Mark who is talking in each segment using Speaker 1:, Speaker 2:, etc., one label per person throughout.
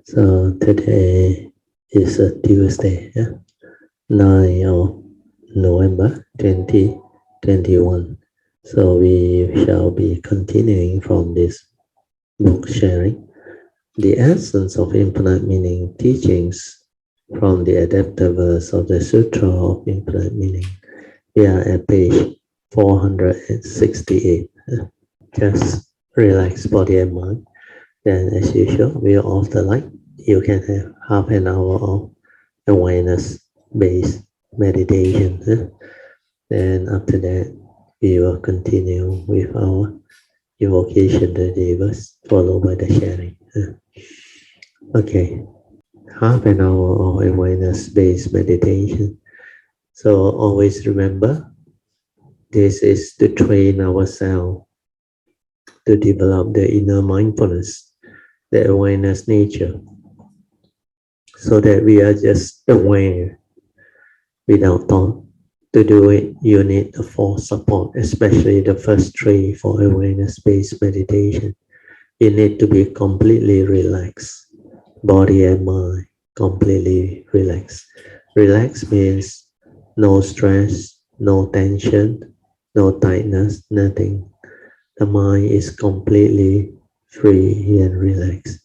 Speaker 1: So today is a Tuesday, 9 of November 2021. So we shall be continuing from this book sharing, The Essence of Infinite Meaning Teachings from the Adapted Verse of the Sutra of Infinite Meaning. We are at page 468. Just relax body and mind. Then as usual, we are off the light. You can have half an hour of awareness-based meditation. Then after that, we will continue with our invocation to the devas, followed by the sharing. Okay, half an hour of awareness-based meditation. So always remember, this is to train ourselves to develop the inner mindfulness, the awareness nature, so that we are just aware without thought. To do it, you need the four support, especially the first three for awareness-based meditation. You need to be completely relaxed, body and mind completely relaxed. Relax means no stress, no tension, no tightness, nothing. The mind is completely free and relaxed.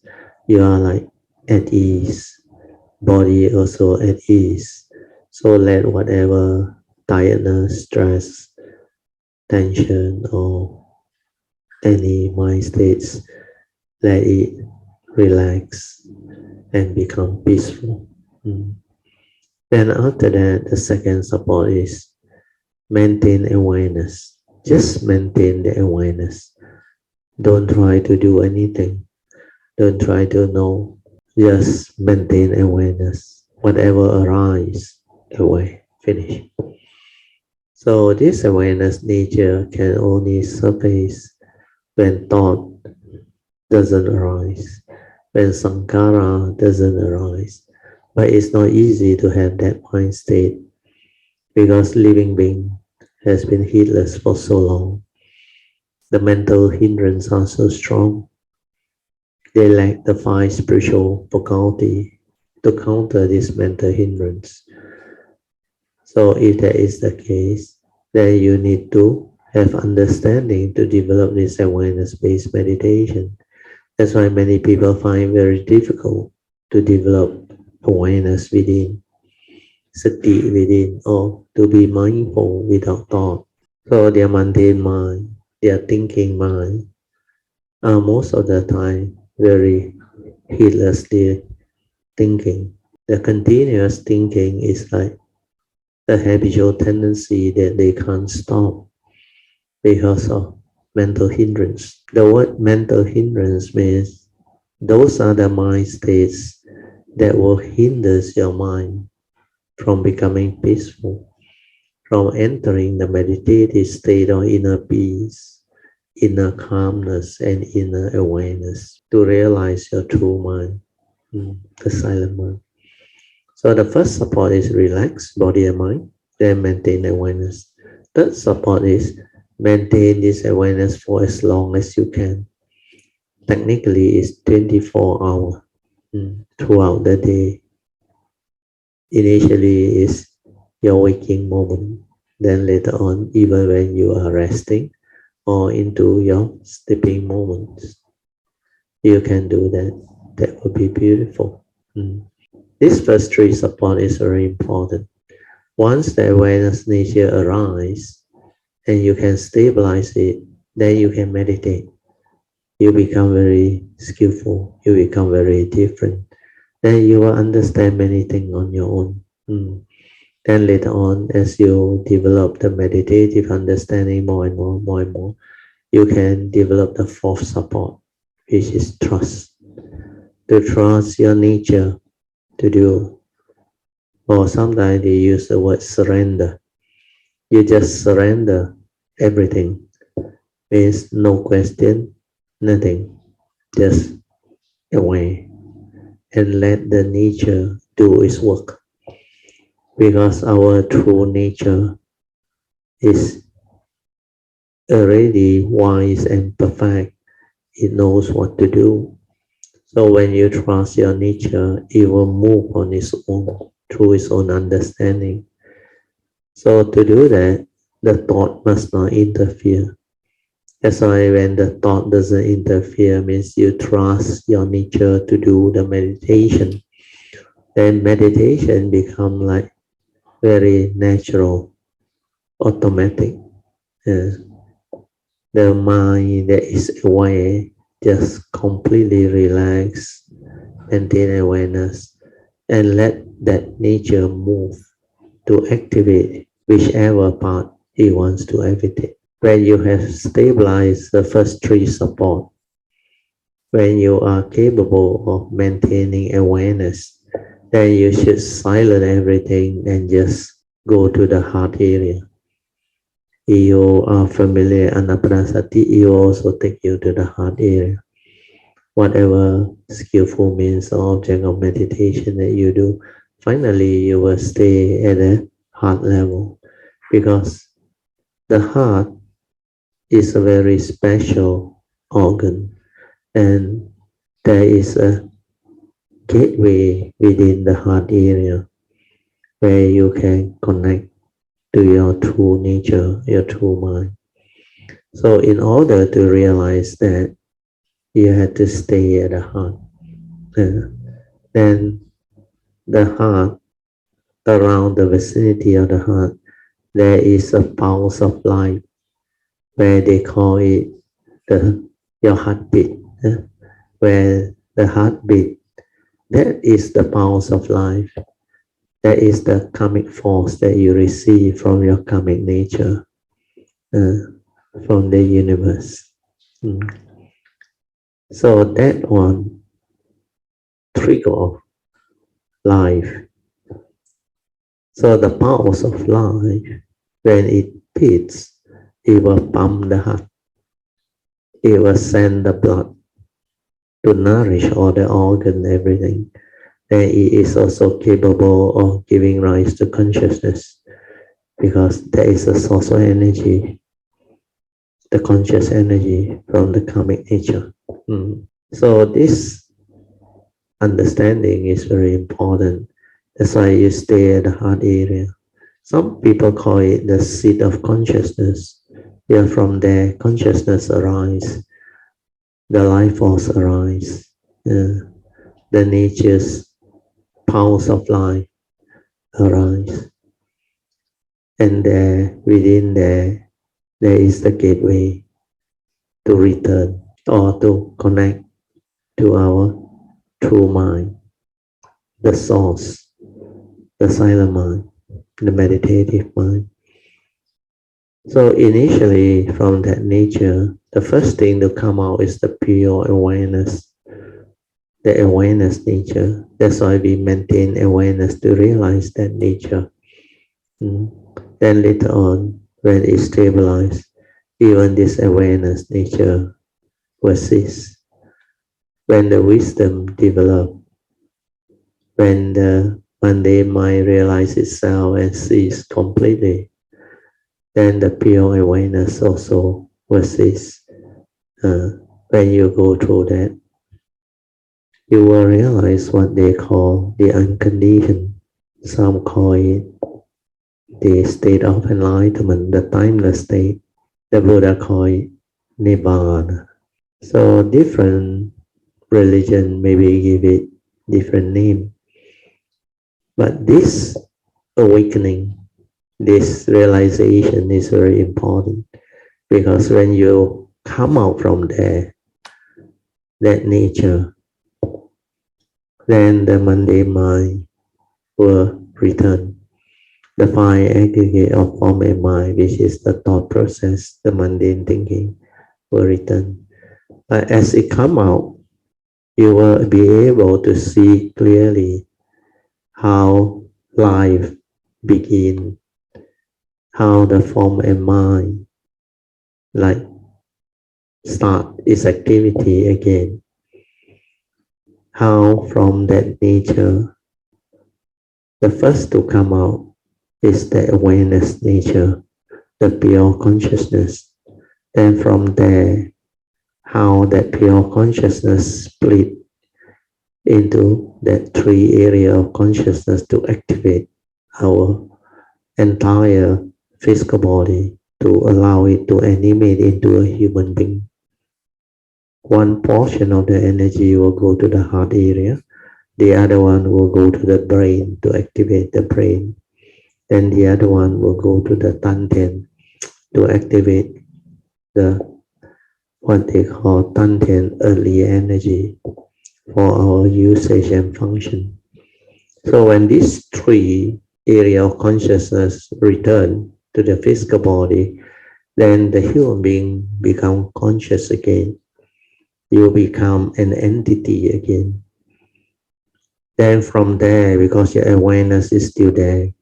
Speaker 1: You are like at ease, body also at ease. So let whatever tiredness, stress, tension, or any mind states, let it relax and become peaceful. Then after that, the second support is maintain awareness. Just maintain the awareness. Don't try to do anything. Don't try to know. Just maintain awareness. Whatever arises, away, finish. So this awareness nature can only surface when thought doesn't arise, when sankhara doesn't arise. But it's not easy to have that mind state because living being has been heedless for so long. The mental hindrances are so strong. They lack the five spiritual faculty to counter this mental hindrance. So if that is the case, then you need to have understanding to develop this awareness-based meditation. That's why many people find it very difficult to develop awareness within, sati within, or to be mindful without thought. So their mundane mind, their thinking mind, are most of the time very heedlessly thinking. The continuous thinking is like the habitual tendency that they can't stop because of mental hindrance. The word mental hindrance means those are the mind states that will hinder your mind from becoming peaceful, from entering the meditative state of inner peace, inner calmness, and inner awareness to realize your true mind, the silent mind. So the first support is relax body and mind, then maintain awareness. Third support is maintain this awareness for as long as you can. Technically, it's 24 hours throughout the day. Initially, is your waking moment. Then later on, even when you are resting or into your sleeping moments, you can do that. That would be beautiful. This first three support is very important. Once the awareness nature arises and you can stabilize it, then you can meditate. You become very skillful. You become very different. Then you will understand many things on your own. Then later on, as you develop the meditative understanding more and more, you can develop the fourth support, which is trust. To trust your nature to do. Or sometimes they use the word surrender. You just surrender everything. Means no question, nothing. Just away and let the nature do its work. Because our true nature is already wise and perfect. It knows what to do. So when you trust your nature, it will move on its own, through its own understanding. So to do that, the thought must not interfere. That's why when the thought doesn't interfere, means you trust your nature to do the meditation. Then meditation become like very natural, automatic. Uh, the mind that is aware just completely relax, maintain awareness, and let that nature move to activate whichever part he wants to activate. When you have stabilized the first three support, when you are capable of maintaining awareness, then you should silence everything and just go to the heart area. If you are familiar anapanasati, it will also take you to the heart area. Whatever skillful means or object of meditation that you do, finally you will stay at the heart level, because the heart is a very special organ, and there is a gateway within the heart area where you can connect to your true nature, your true mind. So in order to realize that, you have to stay at the heart. Then the heart, around the vicinity of the heart, there is a pulse of life, where they call it your heartbeat. Where the heartbeat, that is the pulse of life. That is the karmic force that you receive from your karmic nature, from the universe. So that one trigger of life. So the pulse of life, when it beats, it will pump the heart. It will send the blood to nourish all the organ, everything. And it is also capable of giving rise to consciousness, because there is a source of energy, the conscious energy from the karmic nature. So this understanding is very important. That's why you stay at the heart area. Some people call it the seat of consciousness. Where from there, consciousness arises, the life force arises, the nature's pulse of life arise. And there, within there is the gateway to return or to connect to our true mind, the source, the silent mind, the meditative mind. So initially, from that nature, the first thing to come out is the pure awareness, the awareness nature. That's why we maintain awareness to realize that nature. Then later on, when it stabilizes, even this awareness nature will cease. When the wisdom develops, when the mundane mind realizes itself and cease completely, then the pure awareness also will cease. When you go through that, you will realize what they call the unconditioned. Some call it the state of enlightenment, the timeless state. The Buddha called it Nibbana. So different religion maybe give it different name. But this awakening, this realization is very important, because when you come out from there, that nature, then the mundane mind will return. The five aggregate of form and mind, which is the thought process, the mundane thinking, will return. But as it come out, you will be able to see clearly how life begin, how the form and mind like start its activity again, how from that nature, the first to come out is the awareness nature, the pure consciousness. Then from there, how that pure consciousness split into that three area of consciousness to activate our entire physical body to allow it to animate into a human being. One portion of the energy will go to the heart area, the other one will go to the brain to activate the brain, and the other one will go to the Tantian to activate the what they call Tantian early energy for our usage and function. So when these three area of consciousness return to the physical body, then the human being become conscious again. You become an entity again. Then from there, because your awareness is still there,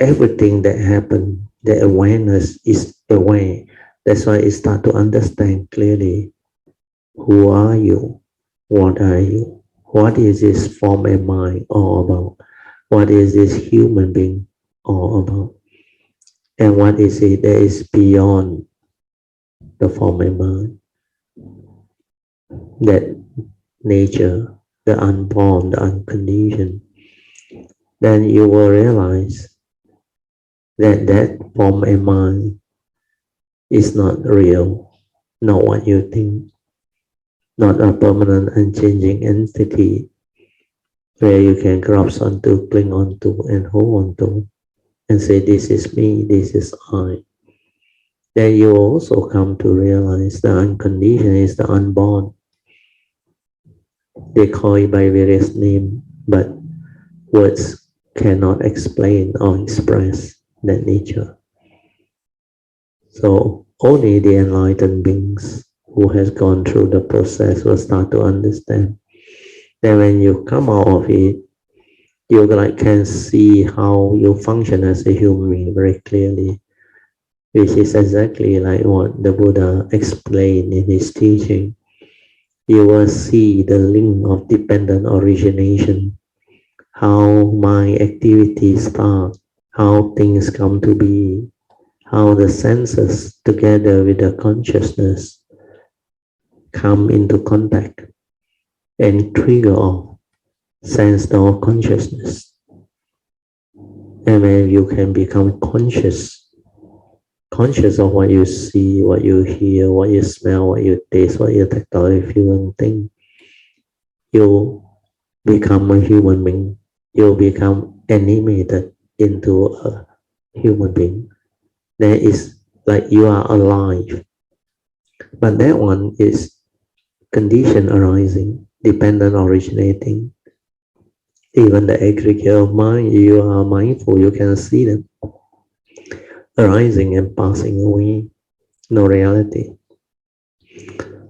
Speaker 1: everything that happened, the awareness is aware. That's why it start to understand clearly, who are you? What are you? What is this form and mind all about? What is this human being all about? And what is it that is beyond the form and mind? That nature, the unborn, the unconditioned. Then you will realize that that form and mind is not real, not what you think, not a permanent unchanging entity where you can grasp onto, cling onto, and hold onto, and say, this is me, this is I. Then you also come to realize the unconditioned is the unborn. They call it by various names, but words cannot explain or express that nature. So only the enlightened beings who has gone through the process will start to understand. Then when you come out of it, you can see how you function as a human being very clearly, which is exactly like what the Buddha explained in his teaching. You will see the link of dependent origination, how my activities start, how things come to be, how the senses together with the consciousness come into contact and trigger off sense or consciousness. And when you can become conscious of what you see, what you hear, what you smell, what you taste, what you tactile, feel and think, you become a human being. You become animated into a human being. That is like you are alive. But that one is condition arising, dependent originating. Even the aggregate of mind, you are mindful, you can see them arising and passing away. No reality.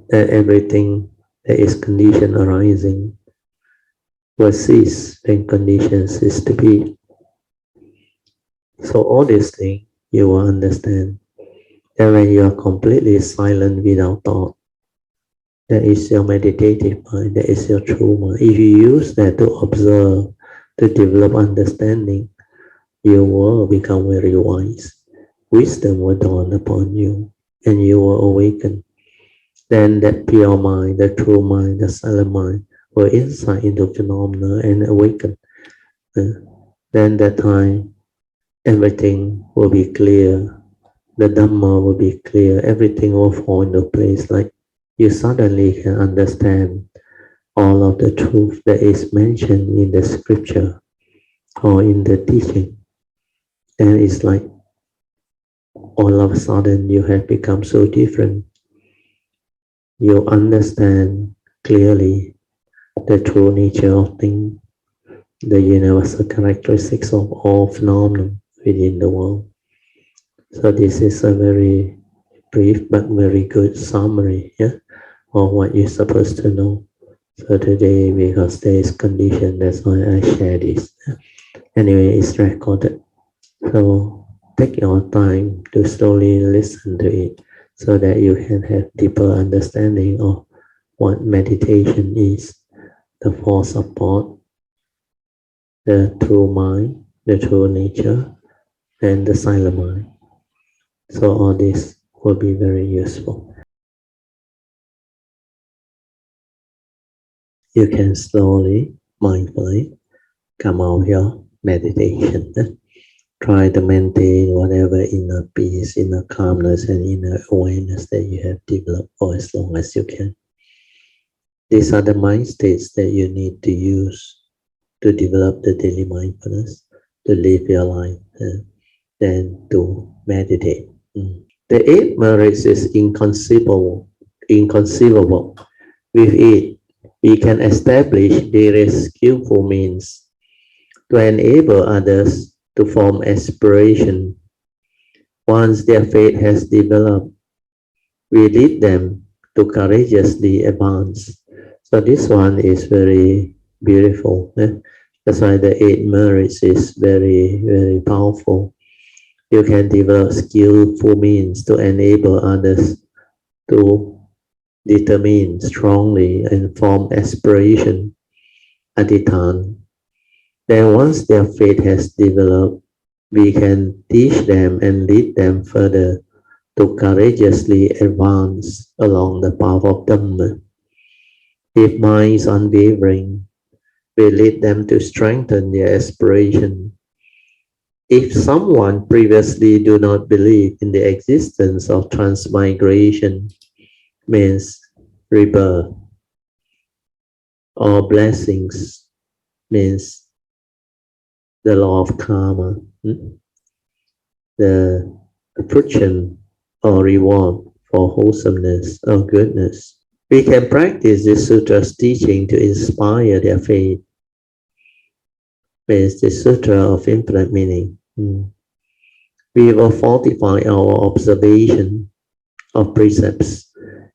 Speaker 1: That everything that is condition arising will cease when condition cease to be. So all these things you will understand that when you are completely silent without thought, that is your meditative mind, that is your true mind. If you use that to observe, to develop understanding, you will become very wise. Wisdom will dawn upon you and you will awaken. Then that pure mind, the true mind, the silent mind will insight into phenomena and awaken. Then that time everything will be clear. The Dhamma will be clear. Everything will fall into place. Like you suddenly can understand all of the truth that is mentioned in the scripture or in the teaching. And it's like all of a sudden you have become so different. You understand clearly the true nature of things, the universal characteristics of all phenomena within the world. So this is a very brief but very good summary, yeah, of what you're supposed to know. So today, because there is condition, that's why I share this. Anyway, it's recorded. So take your time to slowly listen to it so that you can have deeper understanding of what meditation is, the four support, the true mind, the true nature, and the silent mind. So all this will be very useful. you can slowly, mindfully come out your meditation. Try to maintain whatever inner peace, inner calmness, and inner awareness that you have developed for as long as you can. These are the mind states that you need to use to develop the daily mindfulness, to live your life, then to meditate. The eight merits is inconceivable. Inconceivable. With it, we can establish various skillful means to enable others to form aspiration. Once their faith has developed, we lead them to courageously advance. So this one is very beautiful. That's why the eight merits is very, very powerful. You can develop skillful means to enable others to determine strongly and form aspiration, adhitan. Then once their faith has developed, we can teach them and lead them further to courageously advance along the path of Dhamma. If mind is unwavering, we lead them to strengthen their aspiration. If someone previously do not believe in the existence of transmigration, means rebirth, or blessings, means the law of karma, the fruition or reward for wholesomeness or goodness. We can practice this sutra's teaching to inspire their faith. Means the sutra of infinite meaning. We will fortify our observation of precepts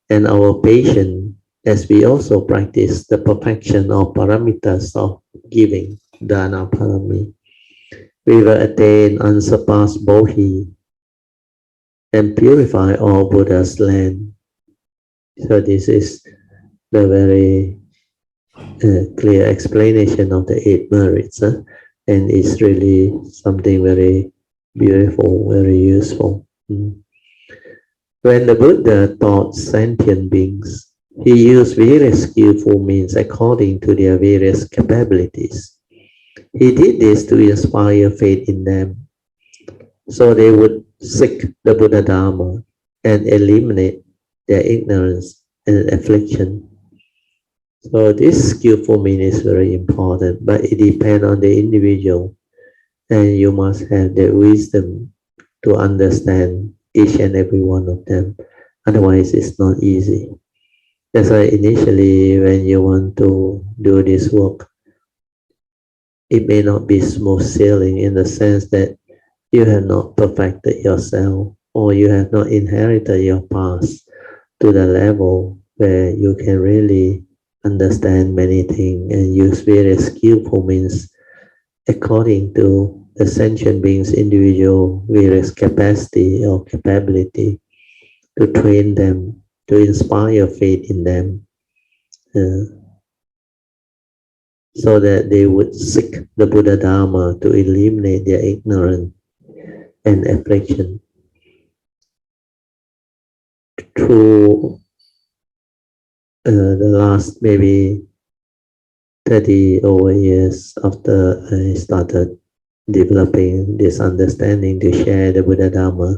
Speaker 1: and our patience as we also practice the perfection of paramitas of giving, dana parami. We will attain unsurpassed bodhi and purify all Buddha's land. So this is the very clear explanation of the eight merits, and it's really something very beautiful, very useful. When the Buddha taught sentient beings, he used various skillful means according to their various capabilities. He did this to inspire faith in them, so they would seek the Buddha Dharma and eliminate their ignorance and affliction. So this skillful means is very important, but it depends on the individual, and you must have the wisdom to understand each and every one of them. Otherwise, it's not easy. That's why initially, when you want to do this work, it may not be smooth sailing in the sense that you have not perfected yourself, or you have not inherited your past to the level where you can really understand many things and use various skillful means according to the sentient being's individual various capacity or capability to train them, to inspire faith in them, so that they would seek the Buddha Dharma to eliminate their ignorance and affliction. Through the last maybe 30 over years after I started developing this understanding to share the Buddha Dharma,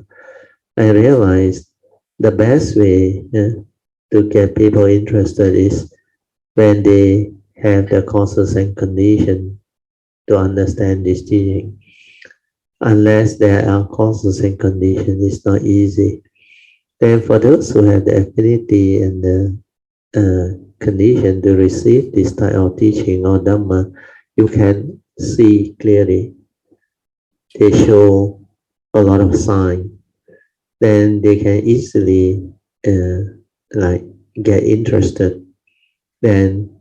Speaker 1: I realized the best way to get people interested is when they have the causes and conditions to understand this teaching. Unless there are causes and conditions, it's not easy. Then for those who have the affinity and the condition to receive this type of teaching or Dhamma, you can see clearly. They show a lot of signs. Then they can easily like get interested, then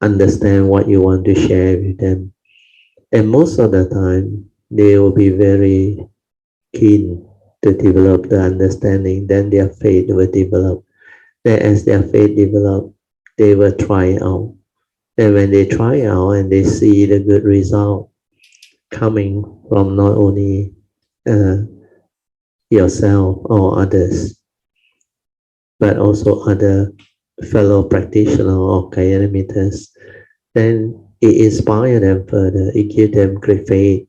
Speaker 1: understand what you want to share with them. And most of the time, they will be very keen to develop the understanding, then their faith will develop. Then as their faith develop, they will try out. And when they try out and they see the good result coming from not only yourself or others, but also other fellow practitioners or kayanimittas, then it inspired them further, it gave them great faith.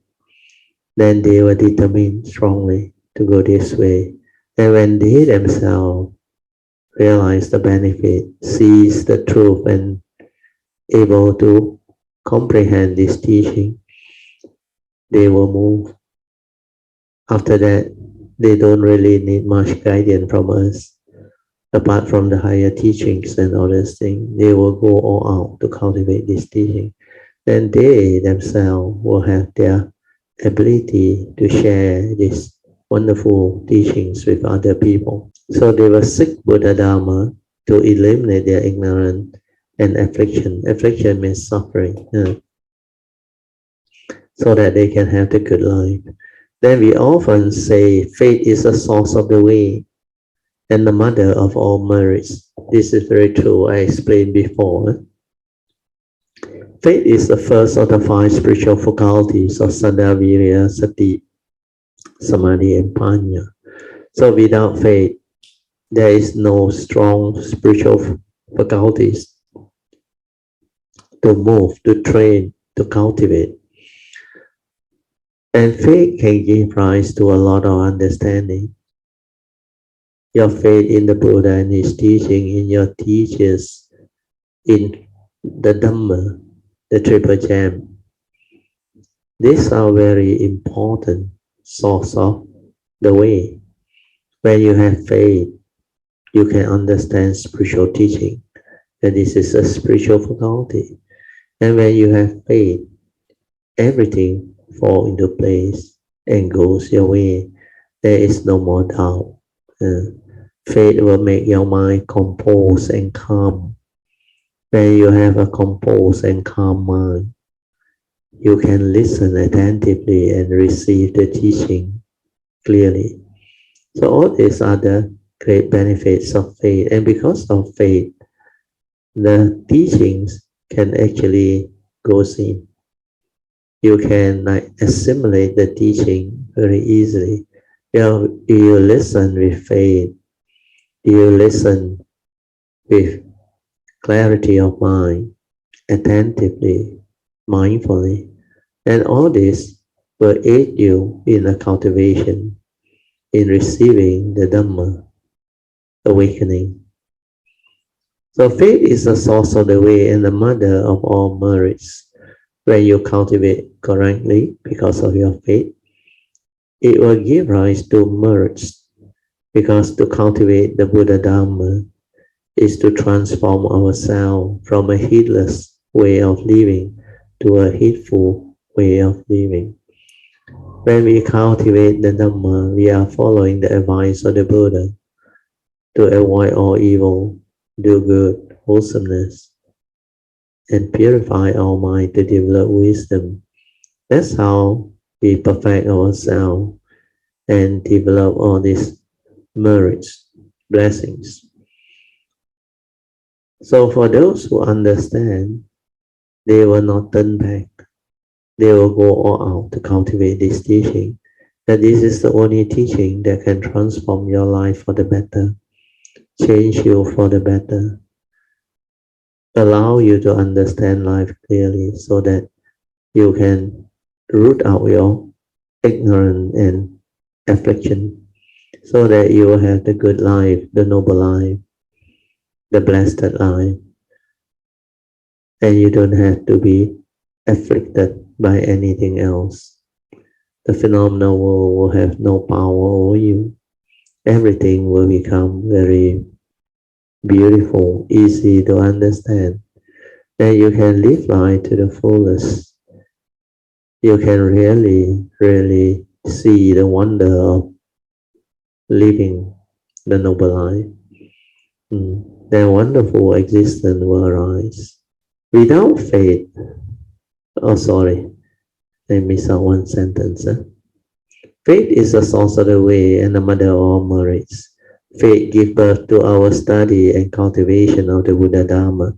Speaker 1: Then they were determined strongly to go this way. And when they themselves realized the benefit, seized the truth, and able to comprehend this teaching, they were moved. After that, they don't really need much guidance from us. Apart from the higher teachings and other things, they will go all out to cultivate this teaching. Then they themselves will have their ability to share these wonderful teachings with other people. So they will seek Buddha Dharma to eliminate their ignorance and affliction. Affliction means suffering, so that they can have the good life. Then we often say faith is the source of the way and the mother of all merits. This is very true. I explained before. Faith is the first of the five spiritual faculties of Saddha, Virya, Sati, Samadhi, and Panya. So without faith, there is no strong spiritual faculties to move, to train, to cultivate. And faith can give rise to a lot of understanding. Your faith in the Buddha and his teaching, in your teachers, in the Dhamma, the Triple Gem. These are very important source of the way. When you have faith, you can understand spiritual teaching, and this is a spiritual faculty. And when you have faith, everything falls into place and goes your way. There is no more doubt. Faith will make your mind composed and calm. When you have a composed and calm mind, you can listen attentively and receive the teaching clearly. So all these are the great benefits of faith. And because of faith, the teachings can actually go in. You can assimilate the teaching very easily. You listen with faith. You listen with clarity of mind, attentively, mindfully. And all this will aid you in the cultivation, in receiving the Dhamma, awakening. So faith is the source of the way and the mother of all merits. When you cultivate correctly because of your faith, it will give rise to merits, because to cultivate the Buddha Dharma is to transform ourselves from a heedless way of living to a heedful way of living. When we cultivate the Dhamma, we are following the advice of the Buddha to avoid all evil, do good, wholesomeness, and purify our mind to develop wisdom. That's how we perfect ourselves and develop all these merits, blessings. So for those who understand, they will not turn back. They will go all out to cultivate this teaching. That this is the only teaching that can transform your life for the better, change you for the better, allow you to understand life clearly so that you can root out your ignorance and affliction, so that you will have the good life, the noble life, the blessed life, and you don't have to be afflicted by anything else. The phenomenal world will have no power over you. Everything will become very beautiful, easy to understand, and you can live life to the fullest. You can really see the wonder of living the noble life. Then wonderful existence will arise. Without faith, oh sorry, I missed out one sentence. Faith is the source of the way and the mother of all merits. Faith gives birth to our study and cultivation of the Buddha Dharma.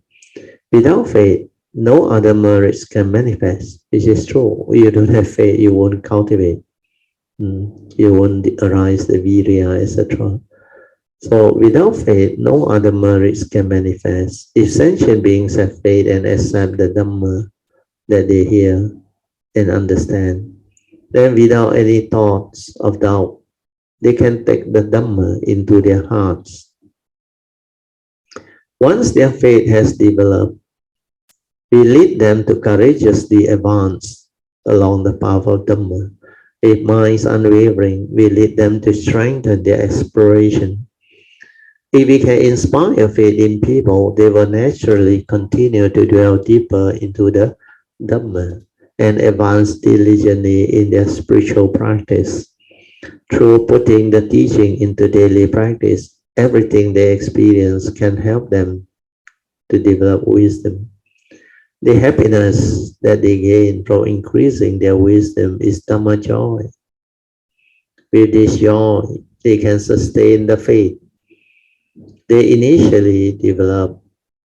Speaker 1: Without faith, no other merits can manifest. It is true. You don't have faith, you won't cultivate. You won't arise the virya, etc. So without faith, no other merits can manifest. If sentient beings have faith and accept the Dhamma that they hear and understand, then without any thoughts of doubt, they can take the Dhamma into their hearts. Once their faith has developed, we lead them to courageously advance along the path of Dhamma. If minds unwavering, we lead them to strengthen their exploration. If we can inspire faith in people, they will naturally continue to dwell deeper into the Dhamma and advance diligently in their spiritual practice. Through putting the teaching into daily practice, everything they experience can help them to develop wisdom. The happiness that they gain from increasing their wisdom is Dhamma joy. With this joy, they can sustain the faith they initially develop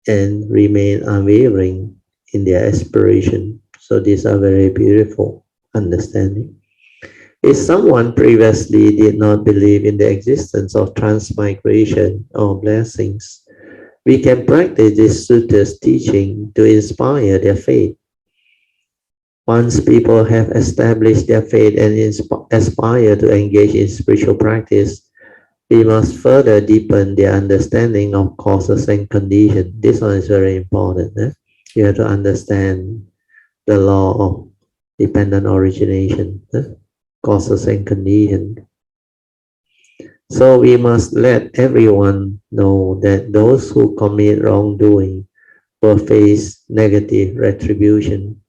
Speaker 1: and remain unwavering in their aspiration. So these are very beautiful understanding. If someone previously did not believe in the existence of transmigration or blessings, we can practice this sutras teaching to inspire their faith. Once people have established their faith and aspire to engage in spiritual practice, we must further deepen their understanding of causes and conditions. This one is very important. You have to understand the law of dependent origination, causes and conditions. So we must let everyone know that those who commit wrongdoing will face negative retribution,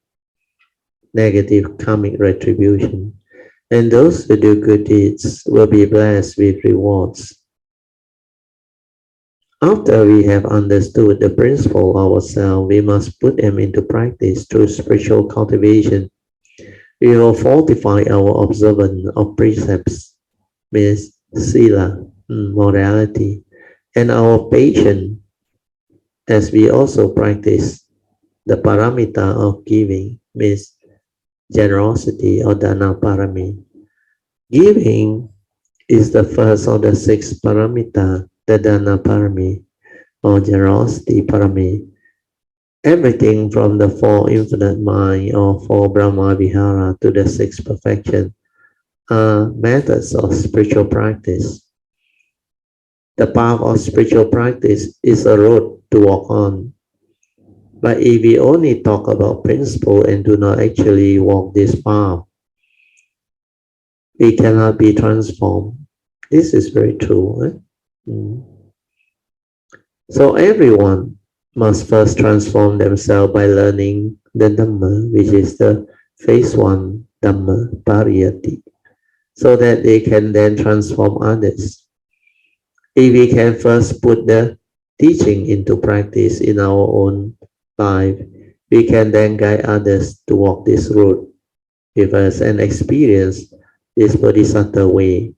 Speaker 1: negative karmic retribution, and those who do good deeds will be blessed with rewards. After we have understood the principle ourselves, we must put them into practice through spiritual cultivation. We will fortify our observance of precepts, means sila, morality, and our patience as we also practice the paramita of giving, means generosity or dana parami. Giving is the first of the six paramita, the dana parami or generosity parami. Everything from the four infinite mind or four Brahma Vihara to the six perfection are methods of spiritual practice. The path of spiritual practice is a road to walk on. But if we only talk about principle and do not actually walk this path, we cannot be transformed. This is very true. So everyone must first transform themselves by learning the Dhamma, which is the phase one Dhamma Pariyati, so that they can then transform others. If we can first put the teaching into practice in our own life, we can then guide others to walk this road with us and experience this Bodhisattva way.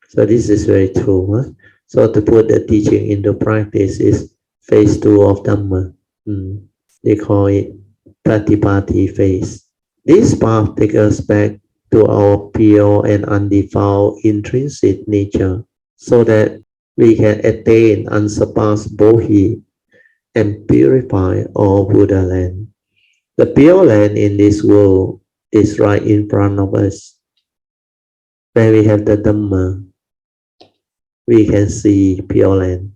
Speaker 1: So this is very true. So to put the teaching into practice is phase two of Dhamma. They call it Pratipatti phase. This path takes us back to our pure and undefiled intrinsic nature so that we can attain unsurpassed Bodhi and purify all Buddha land. The pure land in this world is right in front of us. When we have the Dhamma, we can see pure land.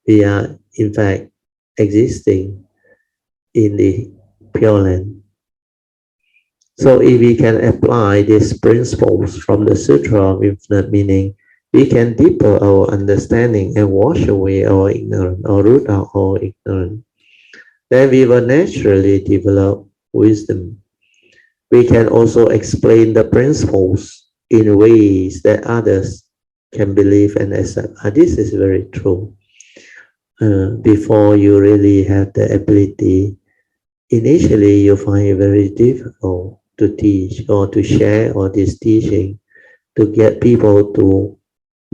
Speaker 1: We are in fact existing in the pure land. So if we can apply these principles from the Sutra of Infinite Meaning, we can deepen our understanding and wash away our ignorance or root out our ignorance. Then we will naturally develop wisdom. We can also explain the principles in ways that others can believe and accept. This is very true. Before you really have the ability, initially you find it very difficult to teach or to share all this teaching, to get people to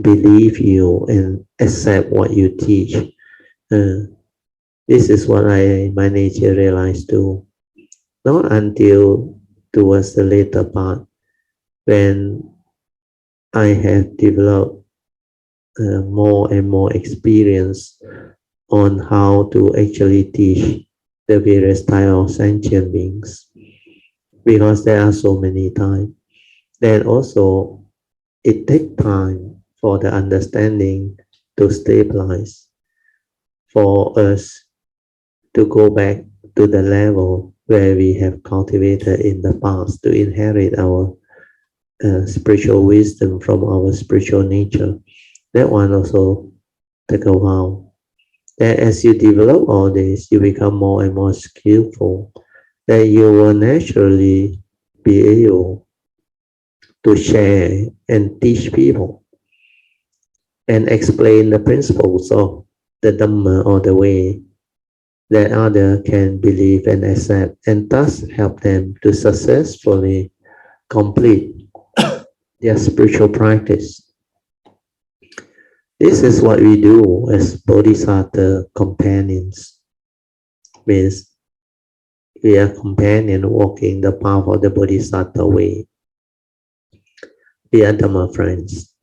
Speaker 1: believe you and accept what you teach. This is what my nature realized too. Not until towards the later part when I have developed more and more experience on how to actually teach the various type of sentient beings, because there are so many types. Then also it takes time for the understanding to stabilize, for us to go back to the level where we have cultivated in the past, to inherit our spiritual wisdom from our spiritual nature. That one also take a while. That as you develop all this, you become more and more skillful, that you will naturally be able to share and teach people and explain the principles of the Dhamma or the way that others can believe and accept, and thus help them to successfully complete their spiritual practice. This is what we do as Bodhisattva companions. Means we are companion walking the path of the Bodhisattva way. We are Dhamma friends.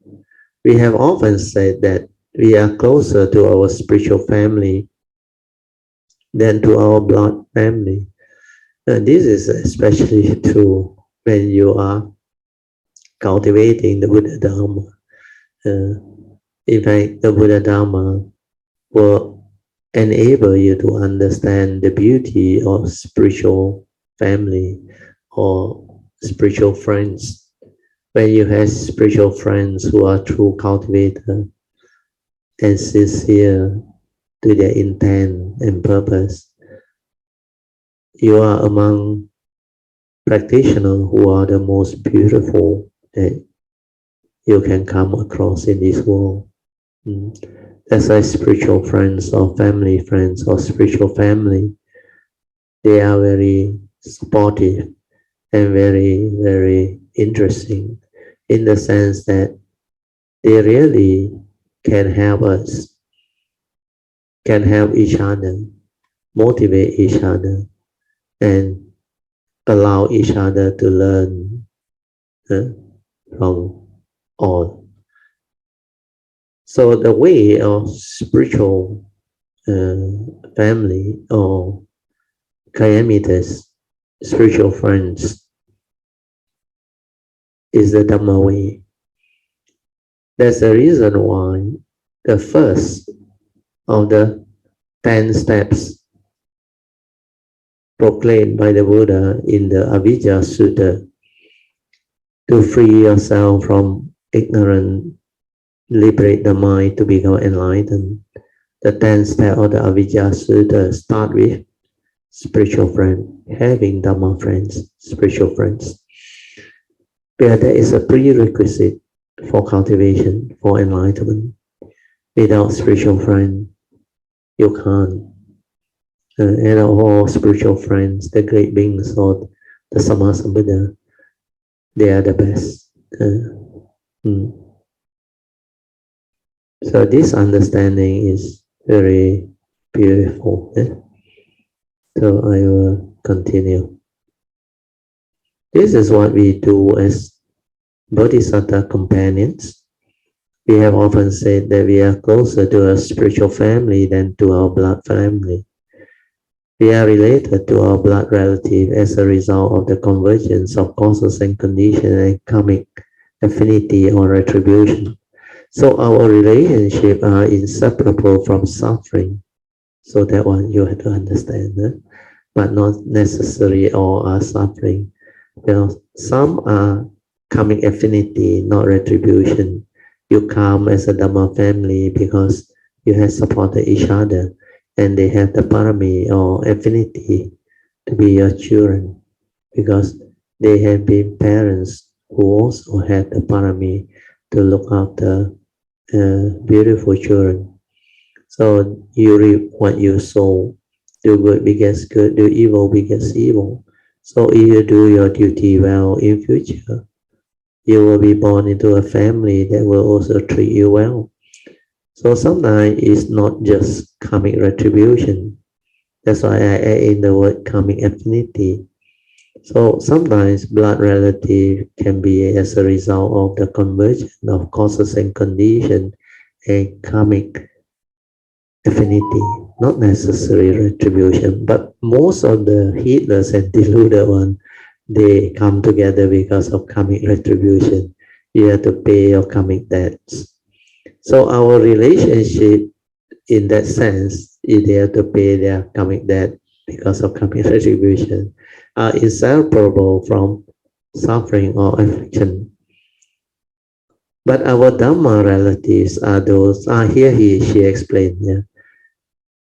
Speaker 1: We have often said that we are closer to our spiritual family than to our blood family. And this is especially true when you are cultivating the Buddha Dharma. In fact, the Buddha Dharma will enable you to understand the beauty of spiritual family or spiritual friends. When you have spiritual friends who are true cultivators and sincere to their intent and purpose, you are among practitioners who are the most beautiful that you can come across in this world. That's why spiritual friends or family friends or spiritual family, they are very supportive and very, very interesting, in the sense that they really can help us, can help each other, motivate each other, and allow each other to learn from all. So the way of spiritual family or Kayamitas, spiritual friends, is the Dhamma way. That's the reason why the first of the 10 steps proclaimed by the Buddha in the Avijja Sutra to free yourself from ignorance, liberate the mind to become enlightened. The 10 steps of the Avijja Sutra start with spiritual friend, having Dhamma friends, spiritual friends. Where there is a prerequisite for cultivation, for enlightenment. Without spiritual friend, you can't. And all spiritual friends, the great beings of the Sammasambuddha, they are the best. So this understanding is very beautiful. So I will continue. This is what we do as Bodhisattva companions. We have often said that we are closer to a spiritual family than to our blood family. We are related to our blood relative as a result of the convergence of causes and conditions and karmic affinity or retribution. So our relationships are inseparable from suffering. So that one you have to understand, but not necessarily all are suffering. Well, some are karmic affinity, not retribution. You come as a Dhamma family because you have supported each other and they have the parami or affinity to be your children because they have been parents who also had the parami to look after beautiful children. So you reap what you sow. Do good begets good, do evil begets evil. So if you do your duty well in future, you will be born into a family that will also treat you well. So sometimes it's not just karmic retribution. That's why I add in the word karmic affinity. So sometimes blood relative can be as a result of the convergence of causes and conditions a karmic affinity, not necessarily retribution, but most of the heedless and deluded one, they come together because of karmic retribution. You have to pay your karmic debts. So our relationship in that sense, if they have to pay their karmic debt because of karmic retribution, are inseparable from suffering or affliction. But our Dhamma relatives are those, she explained, yeah.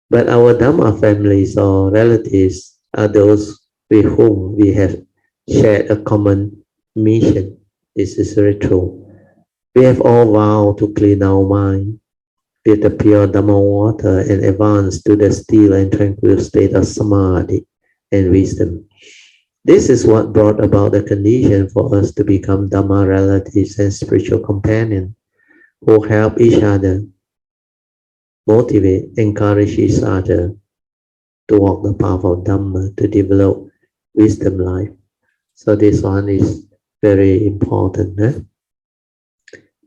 Speaker 1: But our Dhamma families or relatives are those with whom we have shared a common mission. This is very true. We have all vowed to clean our mind with the pure Dhamma water and advance to the still and tranquil state of samadhi and wisdom. This is what brought about the condition for us to become Dhamma relatives and spiritual companions who help each other, motivate, encourage each other to walk the path of Dhamma, to develop wisdom life. So this one is very important.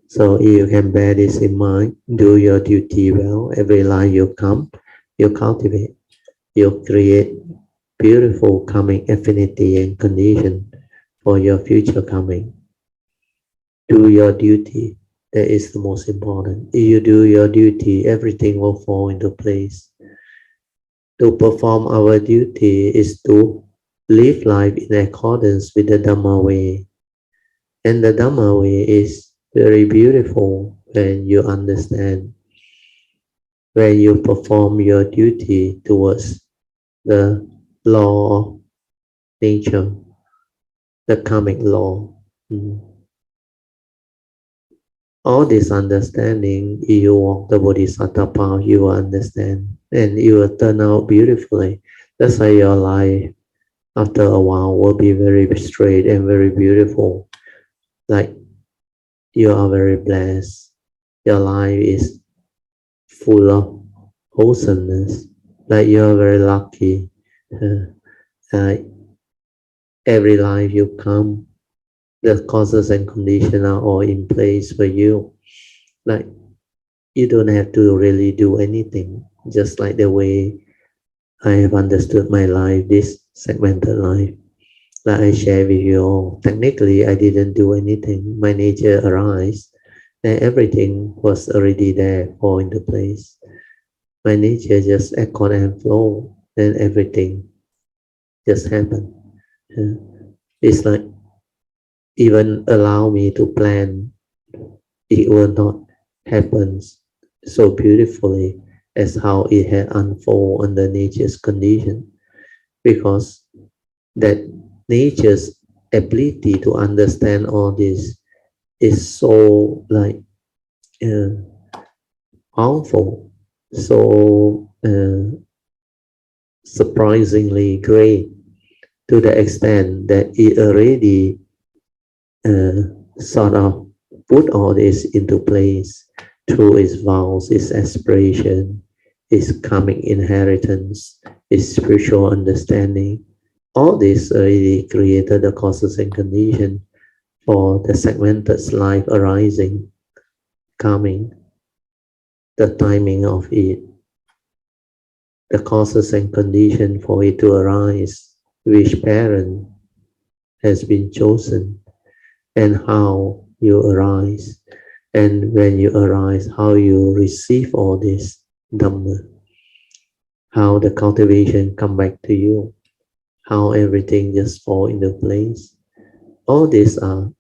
Speaker 1: So you can bear this in mind, do your duty well. Every life you come, you cultivate, you create beautiful coming affinity and condition for your future coming. Do your duty. That is the most important. If you do your duty, everything will fall into place. To perform our duty is to live life in accordance with the Dhamma way. And the Dhamma way is very beautiful when you understand, when you perform your duty towards the law of nature, the karmic law. All this understanding, if you walk the Bodhisattva path, you will understand and it will turn out beautifully. That's why your life after a while will be very straight and very beautiful. Like you are very blessed. Your life is full of wholesomeness. Like you are very lucky. Every life you come, the causes and conditions are all in place for you. Like you don't have to really do anything. Just like the way I have understood my life, this segmented life. Like I share with you all. Technically, I didn't do anything. My nature arise, and everything was already there, fall into place. My nature just echo and flow, and everything just happened. It's like even allow me to plan, it will not happen so beautifully as how it had unfolded under nature's condition, because that nature's ability to understand all this is so like powerful, so surprisingly great, to the extent that it already sort of put all this into place through its vows, its aspiration, its karmic inheritance, its spiritual understanding. All this already created the causes and conditions for the segmented life arising, coming, the timing of it, the causes and conditions for it to arise, which parent has been chosen, and how you arise, and when you arise, how you receive all this Dhamma, how the cultivation come back to you, how everything just fall into place. All these are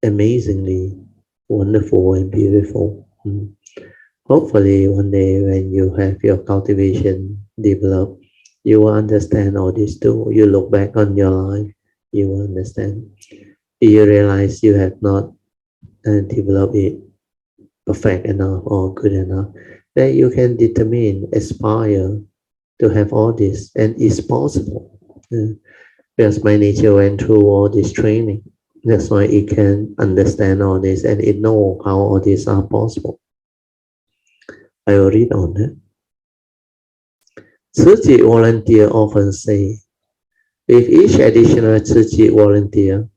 Speaker 1: amazingly wonderful and beautiful. Hopefully one day when you have your cultivation developed, you will understand all this too. You look back on your life, you will understand. You realize you have not developed it perfect enough or good enough, then you can determine, aspire to have all this, and it's possible. Because my nature went through all this training. That's why it can understand all this and it know how all these are possible. I will read on that. Tsuchi volunteer often say, with each additional Tsuchi volunteer,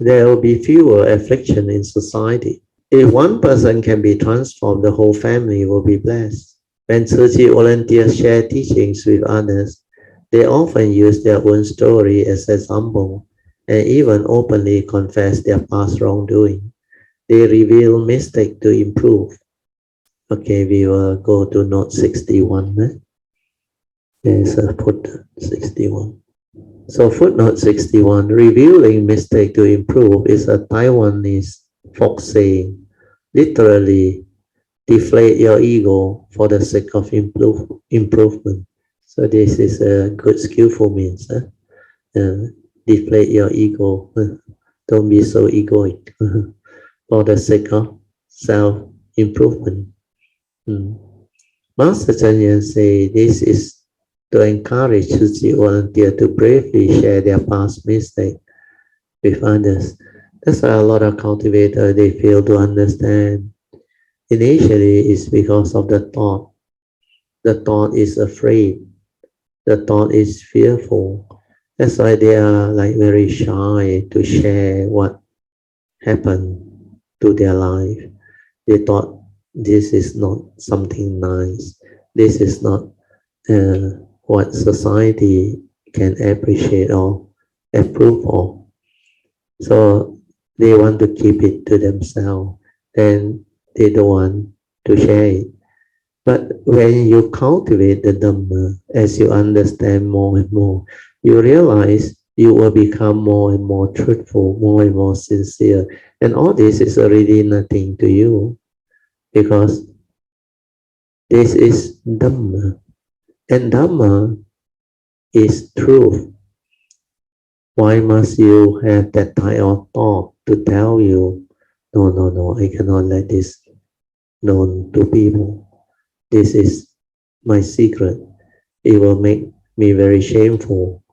Speaker 1: there will be fewer affliction in society. If one person can be transformed, the whole family will be blessed. When Tzu volunteers share teachings with others, they often use their own story as example and even openly confess their past wrongdoing. They reveal mistakes to improve. Okay, we will go to note 61. There's a footnote 61. So footnote 61, revealing mistake to improve is a Taiwanese folk saying, literally deflate your ego for the sake of improvement. So this is a good skillful means. Deflate your ego. Don't be so egoic for the sake of self-improvement. Mm. Master Chen Yan say this is to encourage Suji volunteer to bravely share their past mistake with others. That's why a lot of cultivators, they fail to understand. Initially, it's because of the thought. The thought is afraid. The thought is fearful. That's why they are like very shy to share what happened to their life. They thought this is not something nice. This is not what society can appreciate or approve of. So they want to keep it to themselves. Then they don't want to share it. But when you cultivate the Dhamma, as you understand more and more, you realize you will become more and more truthful, more and more sincere. And all this is already nothing to you because this is Dhamma. And Dhamma is truth. Why must you have that type of thought to tell you, no, no, no, I cannot let this known to people. This is my secret. It will make me very shameful.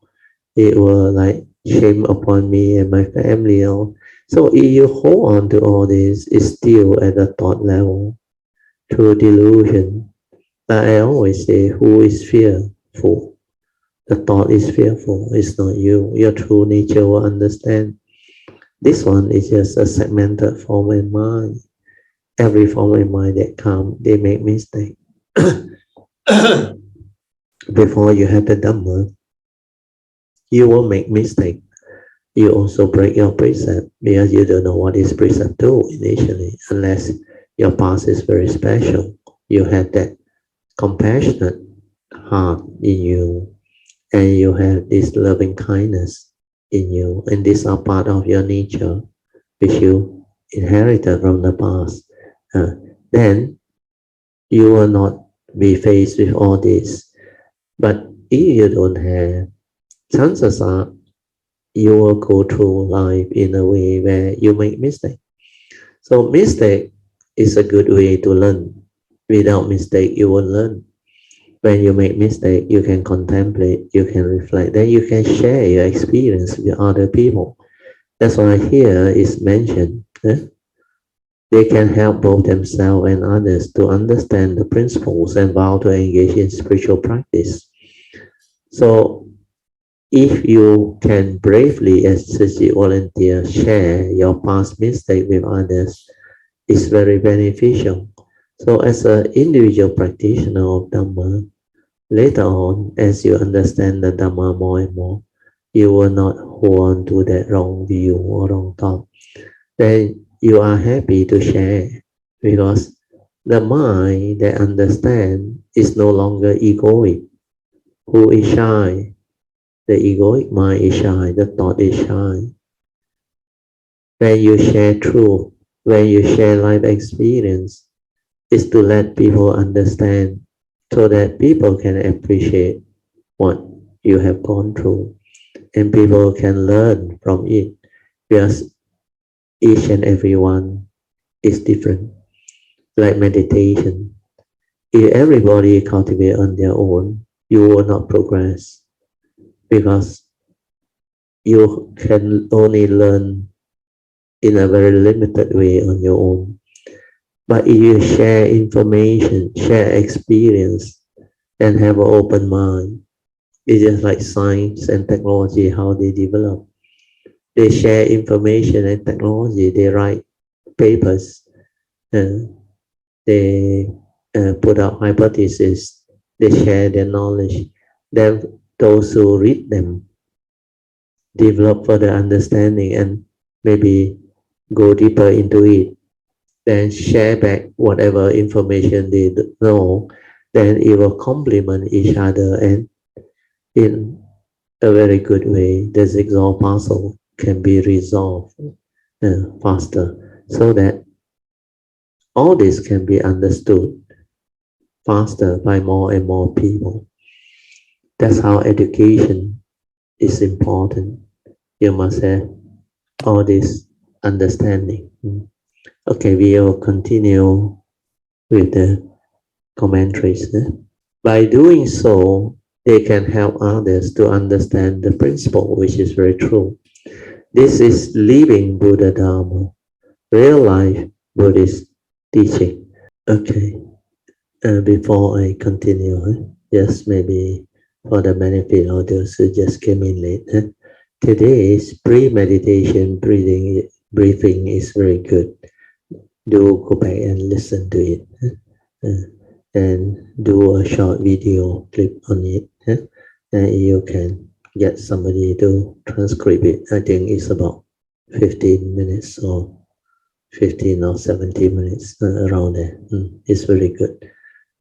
Speaker 1: It will like shame upon me and my family. So if you hold on to all this, it's still at the thought level through delusion. But I always say, who is fearful? The thought is fearful. It's not you. Your true nature will understand. This one is just a segmented form of mind. Every form of mind that comes, they make mistake. Before you have the Dhamma, you will make mistake. You also break your precept because you don't know what is precept do initially, unless your past is very special. You have that compassionate heart in you, and you have this loving kindness in you, and these are part of your nature, which you inherited from the past. Then you will not be faced with all this. But if you don't have, chances are you will go through life in a way where you make mistake. So mistake is a good way to learn. Without mistake, you won't learn. When you make mistake, you can contemplate, you can reflect, then you can share your experience with other people. That's why here is mentioned. They can help both themselves and others to understand the principles and vow to engage in spiritual practice. So if you can bravely, as such a volunteer, share your past mistake with others, it's very beneficial. So as an individual practitioner of Dhamma, later on, as you understand the Dhamma more and more, you will not hold on to that wrong view or wrong thought. Then you are happy to share because the mind that understands is no longer egoic. Who is shy? The egoic mind is shy, the thought is shy. When you share truth, when you share life experience, is to let people understand so that people can appreciate what you have gone through and people can learn from it because each and every one is different. Like meditation, if everybody cultivate on their own, you will not progress because you can only learn in a very limited way on your own. But if you share information, share experience, and have an open mind, it's just like science and technology, how they develop. They share information and technology, they write papers, They put out hypotheses, they share their knowledge. Then those who read them develop further understanding and maybe go deeper into it, then share back whatever information they know, then it will complement each other, and in a very good way, the jigsaw puzzle can be resolved faster, so that all this can be understood faster by more and more people. That's how education is important. You must have all this understanding. Okay, we will continue with the commentaries. By doing so, they can help others to understand the principle, which is very true. This is living Buddha Dharma, real life Buddhist teaching. Okay, before I continue, just maybe for the benefit of those who just came in late, today's pre-meditation briefing is very good. Do go back and listen to it, and do a short video clip on it, and you can get somebody to transcribe it. I think it's about 15 minutes or 15 or 17 minutes, around there. It's very good.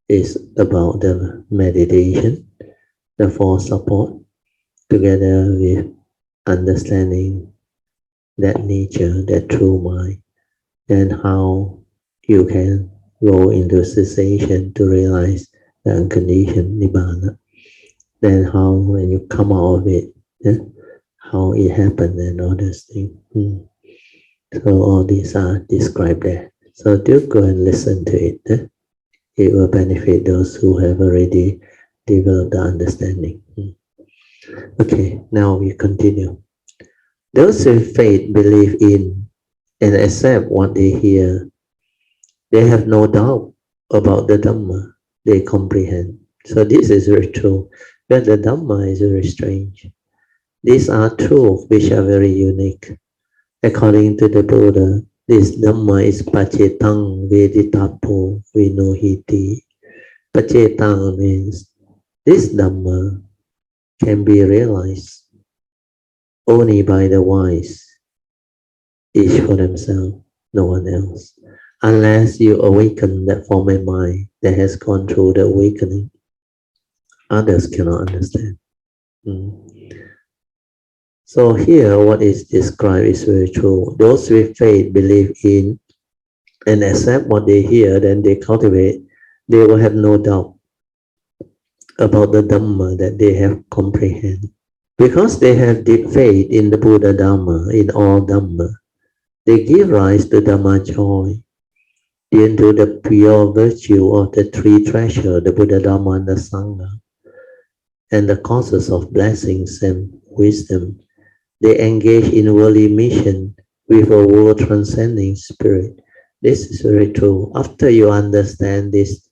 Speaker 1: It's about the meditation, the four support, together with understanding that nature, that true mind, and how you can go into cessation to realize the unconditioned nibbana. Then how, when you come out of it, how it happened and all those things. So all these are described there. So do go and listen to it. It will benefit those who have already developed the understanding. Okay, now we continue. Those with faith believe in and accept what they hear. They have no doubt about the Dhamma they comprehend. So this is very true. But the Dhamma is very strange. These are truths which are very unique. According to the Buddha, this Dhamma is Pacetang Veditapo Vinohiti. Pacetang means this Dhamma can be realized only by the wise, each for themselves, no one else. Unless you awaken that form of mind that has gone through the awakening, others cannot understand. So here what is described is very true. Those with faith believe in and accept what they hear, then they cultivate, they will have no doubt about the Dhamma that they have comprehended. Because they have deep faith in the Buddha Dhamma, in all Dhamma, they give rise to Dhamma joy, into the pure virtue of the three treasures, the Buddha, Dhamma, and the Sangha, and the causes of blessings and wisdom. They engage in worldly mission with a world transcending spirit. This is very true. After you understand this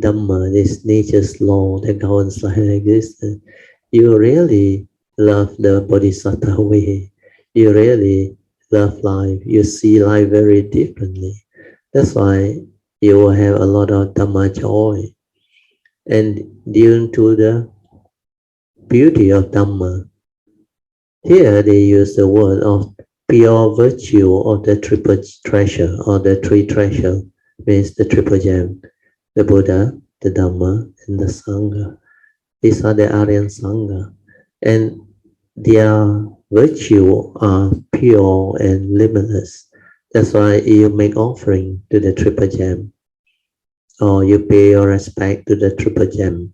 Speaker 1: Dhamma, this nature's law that governs life existence, you really love the Bodhisattva way. You really love life. You see life very differently. That's why you will have a lot of Dhamma joy. And due to the beauty of Dhamma, here they use the word of pure virtue of the triple treasure, or the three treasure, means the triple gem, the Buddha, the Dhamma, and the Sangha. These are the Aryan Sangha. And their virtue are pure and limitless. That's why you make offering to the triple gem, or you pay your respect to the triple gem,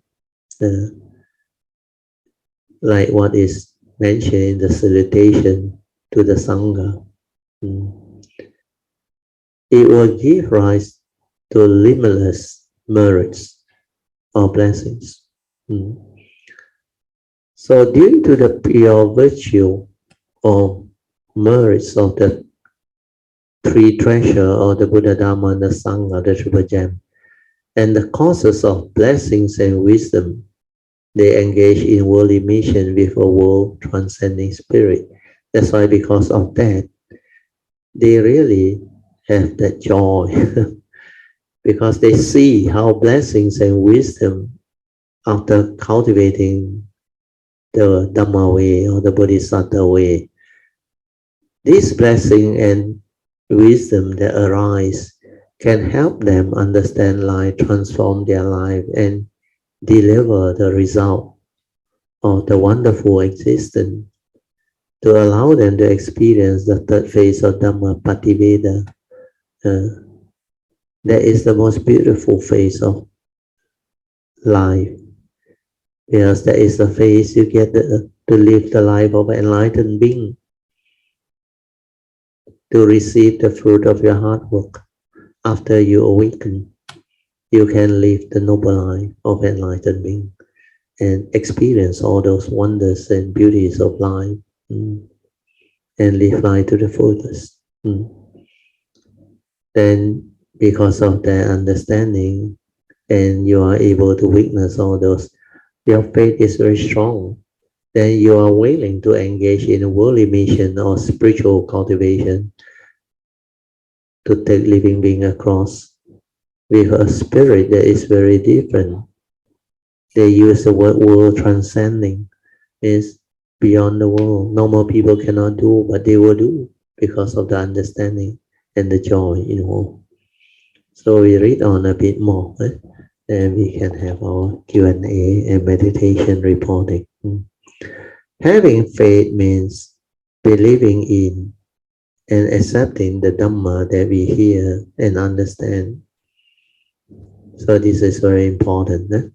Speaker 1: like what is mentioned in the salutation to the Sangha. It will give rise to limitless merits or blessings. So due to the pure virtue or merits of the three treasure, or the Buddha, Dhamma, and the Sangha, the triple gem, and the causes of blessings and wisdom, they engage in worldly mission with a world transcending spirit. That's why, because of that, they really have that joy. because they see how blessings and wisdom after cultivating the Dhamma way or the Bodhisattva way, this blessing and wisdom that arise can help them understand life, transform their life, and deliver the result of the wonderful existence to allow them to experience the third phase of Dhamma Pativeda. That is the most beautiful phase of life, because that is the phase you get to live the life of an enlightened being, to receive the fruit of your hard work. After you awaken, you can live the noble life of enlightened being and experience all those wonders and beauties of life, and live life to the fullest. Then, because of that understanding, and you are able to witness all those, your faith is very strong. Then you are willing to engage in a worldly mission or spiritual cultivation to take living being across with a spirit that is very different. They use the word world transcending, is beyond the world. Normal people cannot do, but they will do because of the understanding and the joy involved. So we read on a bit more, then we can have our Q&A and meditation reporting. Having faith means believing in and accepting the Dhamma that we hear and understand. So this is very important.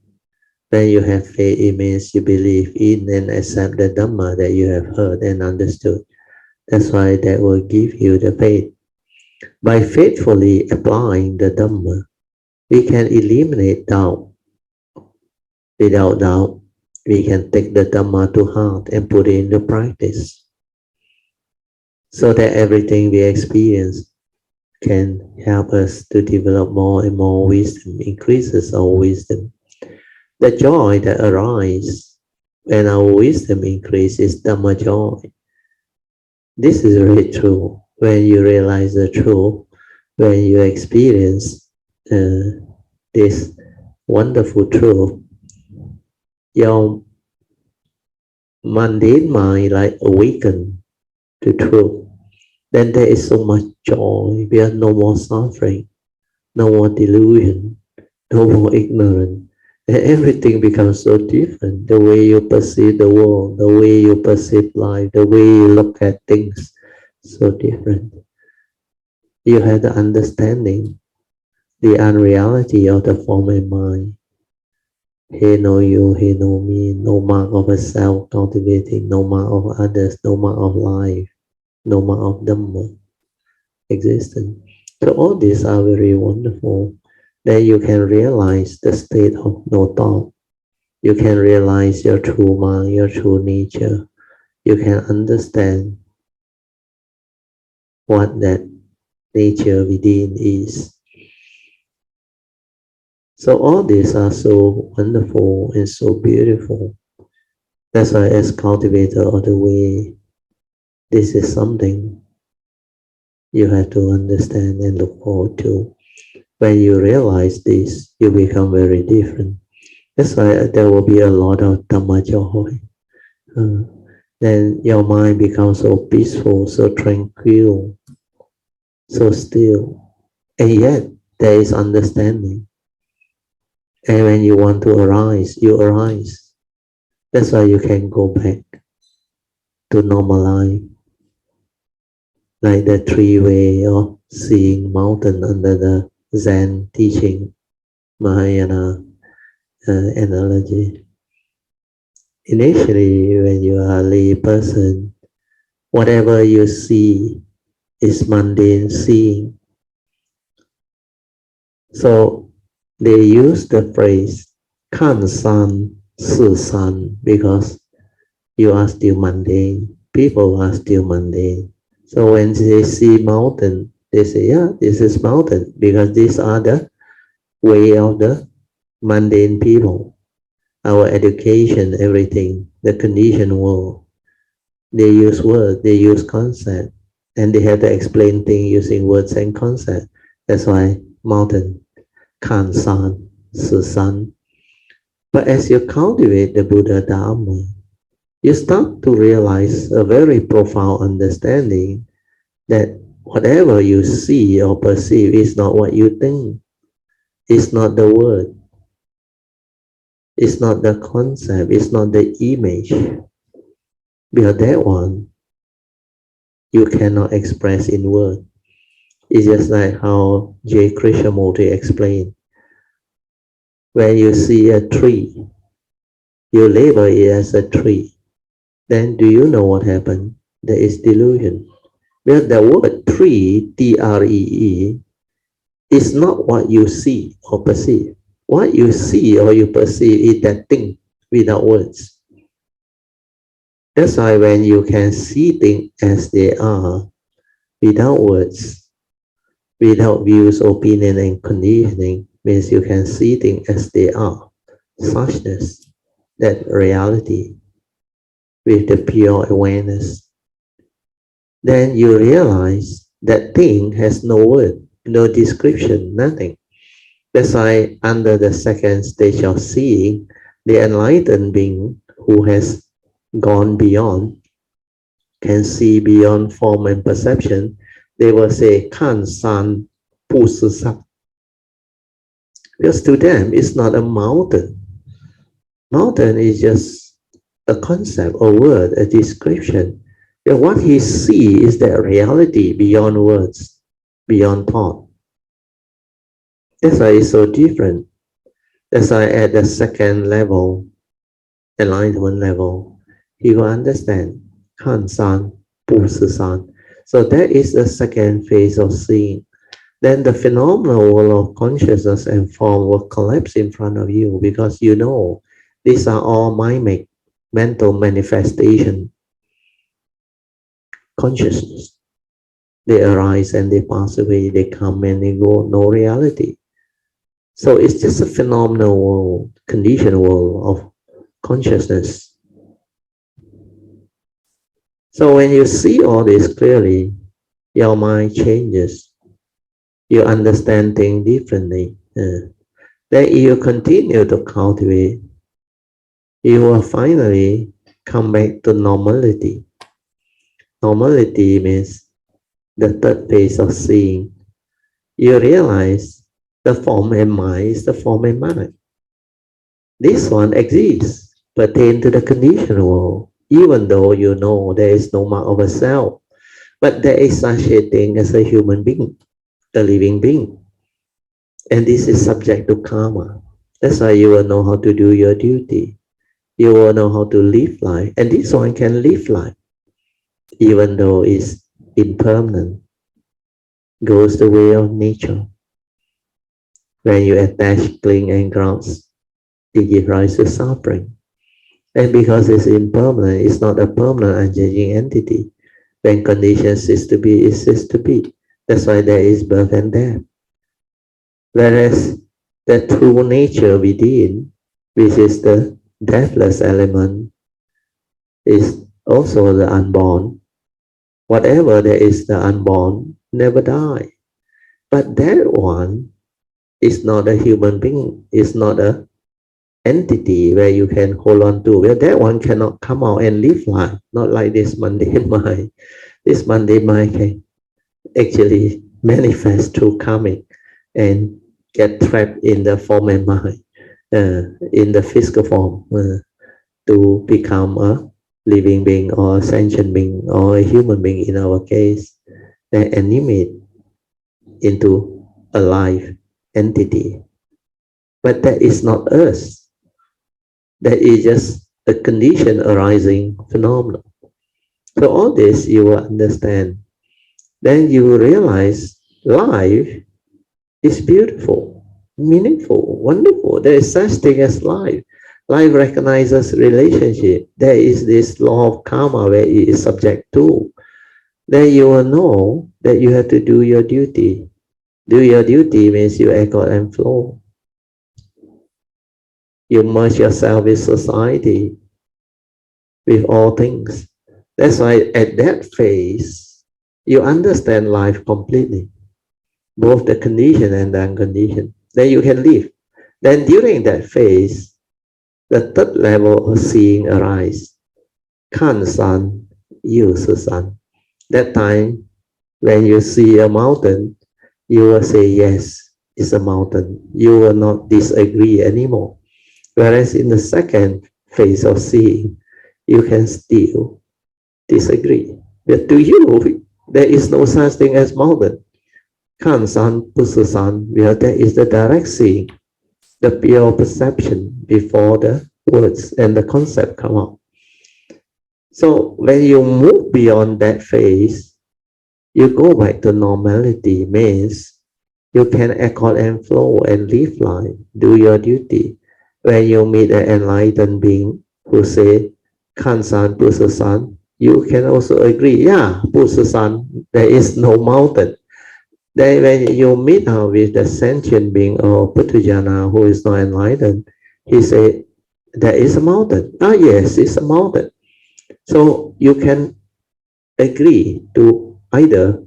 Speaker 1: When you have faith, it means you believe in and accept the Dhamma that you have heard and understood. That's why that will give you the faith. By faithfully applying the Dhamma, we can eliminate doubt. Without doubt, we can take the Dhamma to heart and put it into practice, so that everything we experience can help us to develop more and more wisdom, increases our wisdom. The joy that arises when our wisdom increases, Dhamma joy. This is really true. When you realize the truth, when you experience this wonderful truth, your mundane mind like awaken to truth. Then there is so much joy. We have no more suffering, no more delusion, no more ignorance. And everything becomes so different. The way you perceive the world, the way you perceive life, the way you look at things, so different. You have the understanding, the unreality of the form and mind. He know you, he know me, no mark of a self cultivating, no mark of others, no mark of life, no mark of Dhamma existence. So all these are very wonderful. Then you can realize the state of no thought. You can realize your true mind, your true nature. You can understand what that nature within is. So all these are so wonderful and so beautiful. That's why as cultivator of the way, this is something you have to understand and look forward to. When you realize this, you become very different. That's why there will be a lot of Dhamma joy. Then your mind becomes so peaceful, so tranquil, so still. And yet, there is understanding. And when you want to arise, you arise. That's why you can go back to normal life. Like the three way of seeing mountain under the Zen teaching, Mahayana analogy. Initially, when you are a lay person, whatever you see is mundane seeing. So they use the phrase 看山是山 because you are still mundane. People are still mundane. So when they see mountain, they say, yeah, this is mountain because these are the way of the mundane people. Our education, everything, the conditioned world. They use words, they use concept, and they have to explain things using words and concept. That's why mountain. Kan San, Si San. But as you cultivate the Buddha Dharma, you start to realize a very profound understanding that whatever you see or perceive is not what you think. It's not the word. It's not the concept. It's not the image. Because that one, you cannot express in word. It's just like how J. Krishnamurti explained. When you see a tree, you label it as a tree. Then do you know what happened? There is delusion. Well, the word tree, T-R-E-E, is not what you see or perceive. What you see or you perceive is that thing without words. That's why when you can see things as they are, without words, without views, opinion, and conditioning, means you can see things as they are. Suchness, that reality, with the pure awareness. Then you realize that thing has no word, no description, nothing. That's why under the second stage of seeing, the enlightened being who has gone beyond, can see beyond form and perception, they will say, Kan San Pu Si Sa. Because to them, it's not a mountain. Mountain is just a concept, a word, a description. And what he sees is that reality beyond words, beyond thought. That's why it's so different. That's why at the second level, enlightenment level, he will understand Kan San, Pu Si San. So that is the second phase of seeing. Then the phenomenal world of consciousness and form will collapse in front of you because you know these are all mimic, mental manifestation, consciousness. They arise and they pass away, they come and they go, no reality. So it's just a phenomenal world, conditioned world of consciousness. So when you see all this clearly, your mind changes. You understand things differently. Then you continue to cultivate, you will finally come back to normality. Normality means the third phase of seeing. You realize the form and mind is the form and mind. This one exists, pertain to the conditioned world, even though you know there is no mark of a self. But there is such a thing as a human being, a living being. And this is subject to karma. That's why you will know how to do your duty. You will know how to live life. And this one can live life, even though it's impermanent, goes the way of nature. When you attach, cling, and grasp, it gives rise to suffering. And because it's impermanent, it's not a permanent unchanging entity. When conditions cease to be, it ceases to be. That's why there is birth and death. Whereas the true nature within, which is the deathless element, is also the unborn. Whatever there is the unborn never die. But that one is not a human being, it's not a entity where you can hold on to. Well, that one cannot come out and live life, not like this mundane mind. This mundane mind can actually manifest through karmic and get trapped in the form and mind, in the physical form, to become a living being or a sentient being or a human being in our case, and animate into a live entity. But that is not us. That is just a condition arising phenomenon. So all this you will understand. Then you will realize life is beautiful, meaningful, wonderful. There is such thing as life. Life recognizes relationship. There is this law of karma where it is subject to. Then you will know that you have to do your duty. Do your duty means you echo and flow. You merge yourself with society, with all things. That's why at that phase, you understand life completely, both the conditioned and the unconditioned. then you can leave. Then during that phase, the third level of seeing arise. Kan san, yu su san. That time, when you see a mountain, you will say, yes, it's a mountain. You will not disagree anymore. Whereas in the second phase of seeing, you can still disagree. But to you, there is no such thing as mountain. Kan san, pu su san, where there is the direct seeing, the pure perception before the words and the concept come out. So when you move beyond that phase, you go back to normality, means you can accord and flow and live life, do your duty. When you meet an enlightened being who say, Kan san, pu su san, you can also agree, yeah, pu su san, there is no mountain. Then when you meet with the sentient being or Puthujana who is not enlightened, he say, there is a mountain. Ah, yes, it's a mountain. So you can agree to either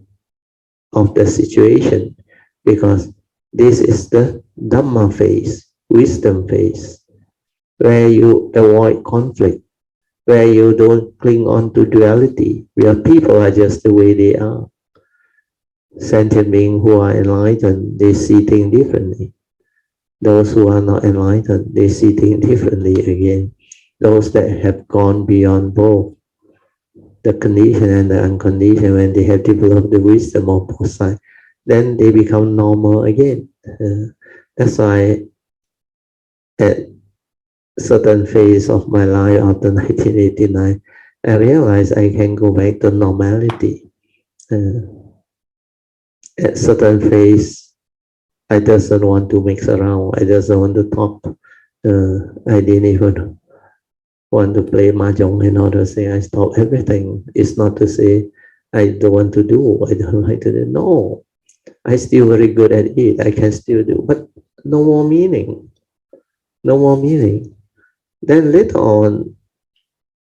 Speaker 1: of the situation because this is the Dhamma phase, wisdom phase, where you avoid conflict, where you don't cling on to duality, where people are just the way they are. Sentient beings who are enlightened, they see things differently. Those who are not enlightened, they see things differently again. Those that have gone beyond both the conditioned and the unconditioned, when they have developed the wisdom of both sides, then they become normal again. That's why at certain phase of my life after 1989, I realized I can go back to normality. At certain phase, I doesn't want to mix around. I doesn't want to talk. I didn't even want to play mahjong and all those things. I stop everything. It's not to say I don't want to do. I don't like to do. No, I still very good at it. I can still do, but no more meaning. No more meaning. Then later on,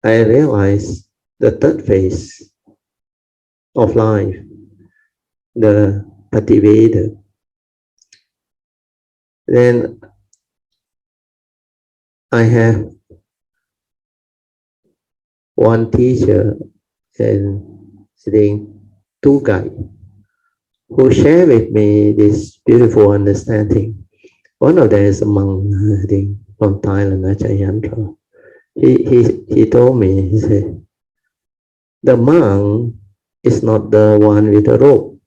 Speaker 1: I realized the third phase of life, the Pativeda. Then I have one teacher and sitting two guys who share with me this beautiful understanding. One of them is a monk, I think, from Thailand, Achayantra. He told me, he said, the monk is not the one with the rope.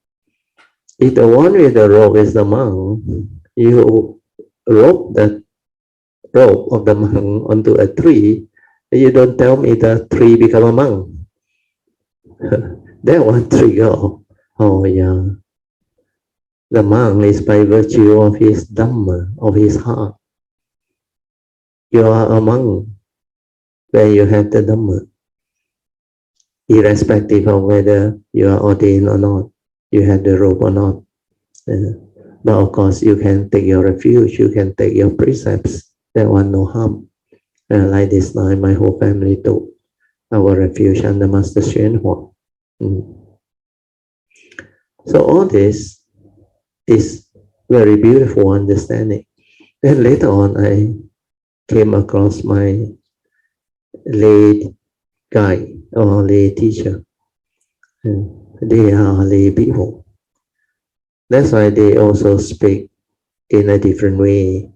Speaker 1: If the one with the rope is the monk, you rope the rope of the monk onto a tree, you don't tell me the tree become a monk. That one trigger, oh yeah. The monk is by virtue of his Dhamma, of his heart. You are a monk when you have the Dhamma, irrespective of whether you are ordained or not, you have the robe or not. But of course, you can take your refuge, you can take your precepts, that one no harm. Like this night, my whole family took our refuge under Master Xuan Hua. So all this is very beautiful understanding. Then later on, I came across my lay guide or lay teacher. They are lay people. That's why they also speak in a different way.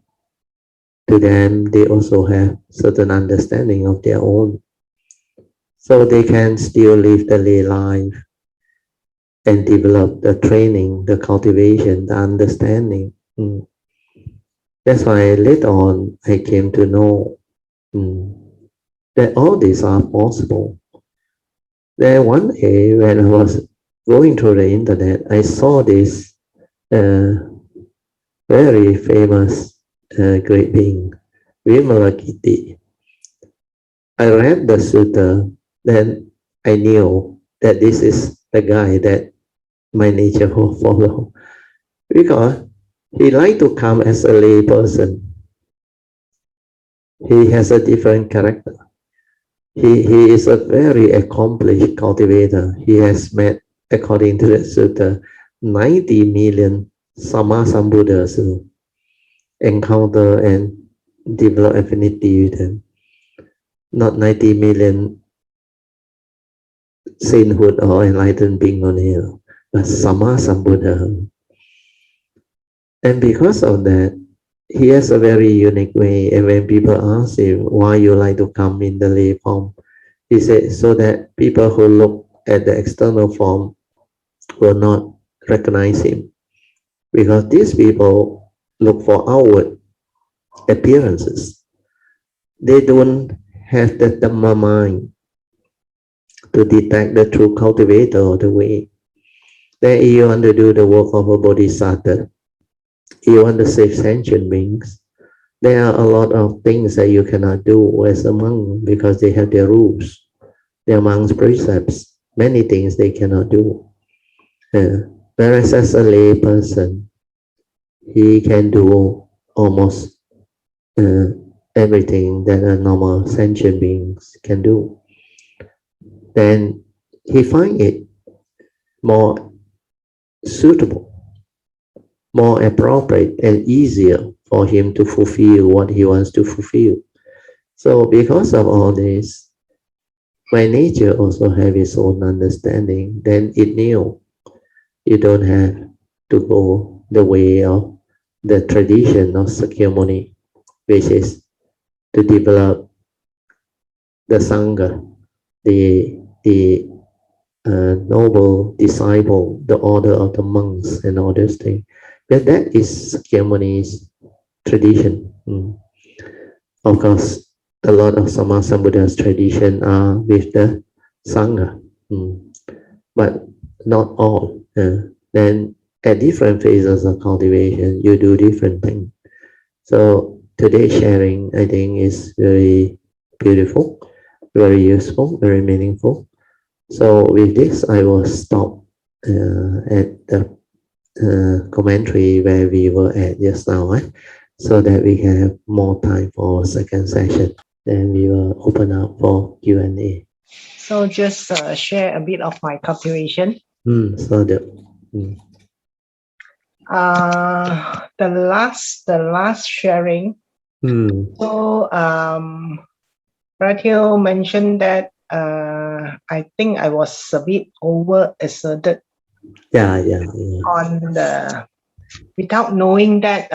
Speaker 1: To them, they also have certain understanding of their own. So they can still live the lay life and develop the training, the cultivation, the understanding. That's why later on I came to know that all these are possible. Then one day when I was going through the internet, I saw this very famous great being, Vimalakirti. I read the Sutra, then I knew that this is the guy that my nature will follow. Because he liked to come as a lay person. He has a different character. He is a very accomplished cultivator. He has met, according to the Sutta, 90 million Sammasambuddhas. encounter and develop affinity with them. Not 90 million sainthood or enlightened being on here, but Sama Sambuddha. And because of that, he has a very unique way. And when people ask him why you like to come in the lay form, he said, so that people who look at the external form will not recognize him. Because these people look for outward appearances. They don't have the Dhamma mind to detect the true cultivator of the way. Then if you want to do the work of a bodhisattva, you want to save sentient beings, there are a lot of things that you cannot do as a monk because they have their rules, their monk's precepts, many things they cannot do. Whereas as a lay person, he can do almost everything that a normal sentient beings can do. Then he find it more suitable, more appropriate and easier for him to fulfill what he wants to fulfill. So because of all this, my nature also have its own understanding. Then it knew you don't have to go the way of the tradition of Sakyamuni, which is to develop the Sangha, the noble disciple, the order of the monks and all those things. But that is Sakyamuni's tradition. Of course, a lot of Sammasambuddha's tradition are with the Sangha, but not all. Then at different phases of cultivation, you do different things. So today's sharing, I think, is very beautiful, very useful, very meaningful. So with this, I will stop at the commentary where we were at just now, so that we can have more time for second session. Then we will open up for Q&A.
Speaker 2: So just share a bit of my cultivation.
Speaker 1: So
Speaker 2: the last sharing. So Ratio mentioned that I think I was a bit over asserted.
Speaker 1: Yeah.
Speaker 2: On the without knowing that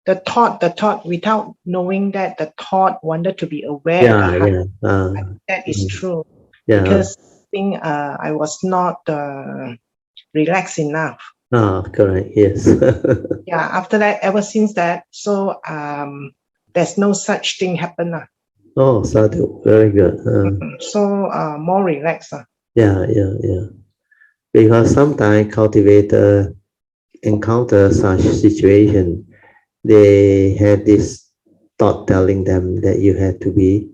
Speaker 2: the thought without knowing that the thought wanted to be aware of the heart. That is true.
Speaker 1: Yeah.
Speaker 2: Because I think I was not relaxed enough.
Speaker 1: Correct. Yes.
Speaker 2: Yeah. After that, ever since that, so there's no such thing happen.
Speaker 1: Oh, sadhu. Very good.
Speaker 2: So more relaxed.
Speaker 1: Yeah. Because sometimes cultivator encounter such situation, they have this thought telling them that you have to be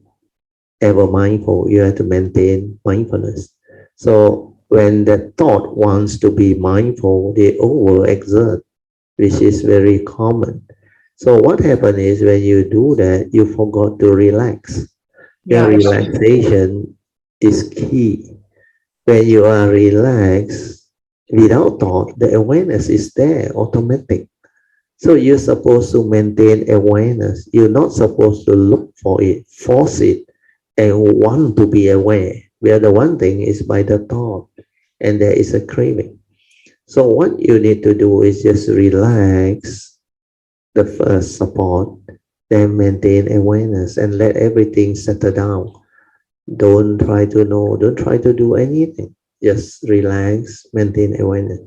Speaker 1: ever mindful, you have to maintain mindfulness. So when the thought wants to be mindful, they overexert, which is very common. So what happens is when you do that, you forgot to relax.
Speaker 2: Yeah,
Speaker 1: the relaxation is key. When you are relaxed, without thought, the awareness is there, automatic. So you're supposed to maintain awareness. You're not supposed to look for it, force it, and want to be aware. Where the one thing is by the thought, and there is a craving. So what you need to do is just relax the first support, then maintain awareness and let everything settle down. Don't try to know, don't try to do anything. Just relax, maintain awareness.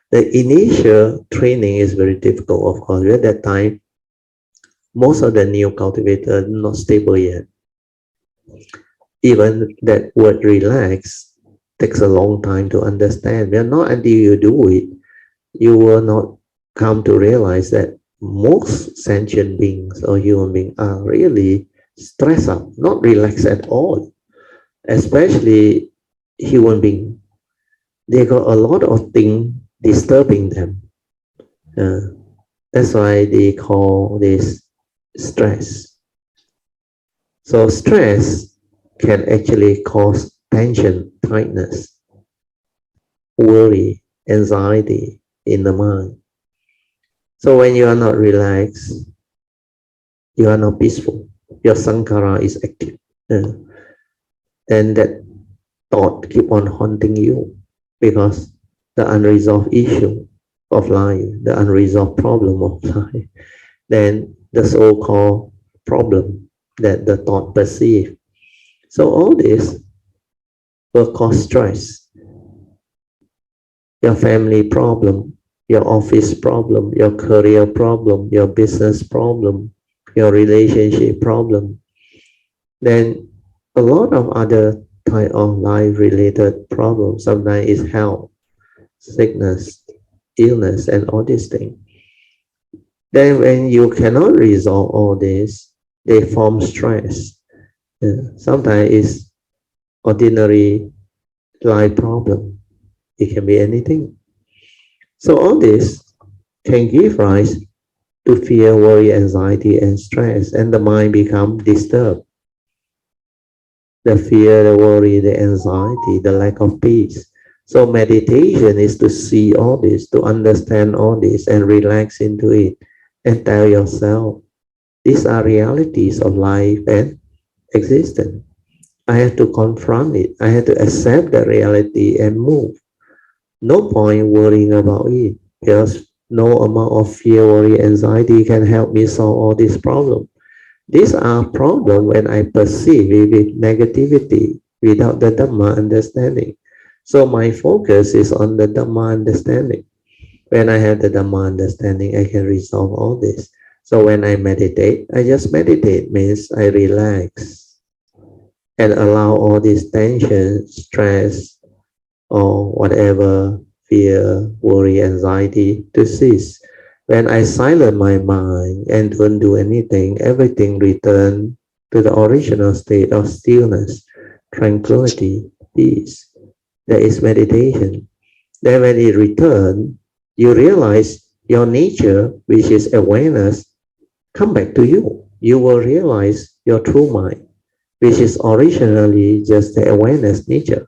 Speaker 1: The initial training is very difficult, of course. At that time, most of the new cultivators are not stable yet. Even that word relax takes a long time to understand. Well, not until you do it, you will not come to realize that most sentient beings or human beings are really stressed out, not relaxed at all, especially human beings. They got a lot of things disturbing them. That's why they call this stress. So stress can actually cause tension, tightness, worry, anxiety in the mind. So when you are not relaxed, you are not peaceful. Your sankhara is active. And that thought keep on haunting you because the unresolved issue of life, the unresolved problem of life, then the so-called problem that the thought perceive. So all this will cause stress. Your family problem, your office problem, your career problem, your business problem, your relationship problem, then a lot of other type of life related problems. Sometimes is health, sickness, illness, and all these things. Then when you cannot resolve all this, they form stress. Sometimes it's ordinary life problem. It can be anything. So all this can give rise to fear, worry, anxiety, and stress, and the mind become disturbed. The fear, the worry, the anxiety, the lack of peace. So meditation is to see all this, to understand all this, and relax into it, and tell yourself, these are realities of life and existence. I have to confront it. I have to accept the reality and move. No point worrying about it because no amount of fear, worry, anxiety can help me solve all these problems. These are problems when I perceive it with negativity without the Dhamma understanding. So my focus is on the Dhamma understanding. When I have the Dhamma understanding, I can resolve all this. So when I meditate, I just meditate means I relax and allow all this tension, stress, or whatever fear, worry, anxiety to cease. When I silence my mind and don't do anything, everything returns to the original state of stillness, tranquility, peace. That is meditation. Then when it returns, you realize your nature, which is awareness, come back to you. You will realize your true mind, which is originally just the awareness nature.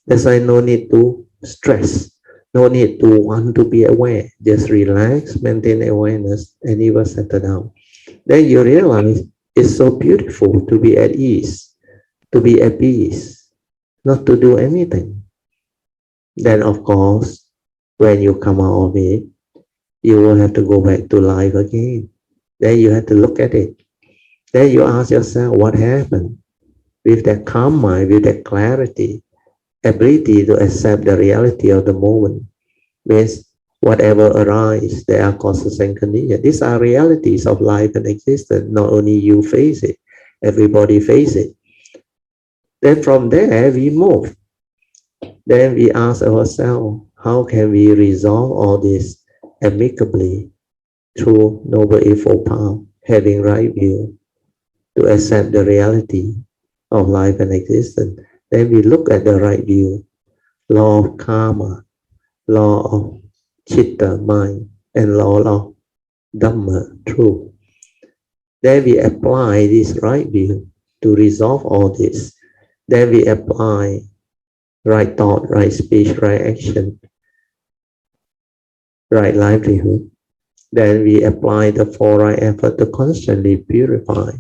Speaker 1: That's why no need to stress, no need to want to be aware. Just relax, maintain awareness, and it will settle down. Then you realize it's so beautiful to be at ease, to be at peace, not to do anything. Then of course, when you come out of it, you will have to go back to life again. Then you have to look at it. Then you ask yourself, what happened? With that calm mind, with that clarity, ability to accept the reality of the moment, means whatever arises, there are causes and conditions. These are realities of life and existence. Not only you face it, everybody face it. Then from there, we move. Then we ask ourselves, how can we resolve all this amicably through Noble Eightfold Path, having right view, to accept the reality of life and existence. Then we look at the right view, law of karma, law of chitta, mind, and law of Dhamma, truth. Then we apply this right view to resolve all this. Then we apply right thought, right speech, right action, right livelihood. Then we apply the four right effort to constantly purify.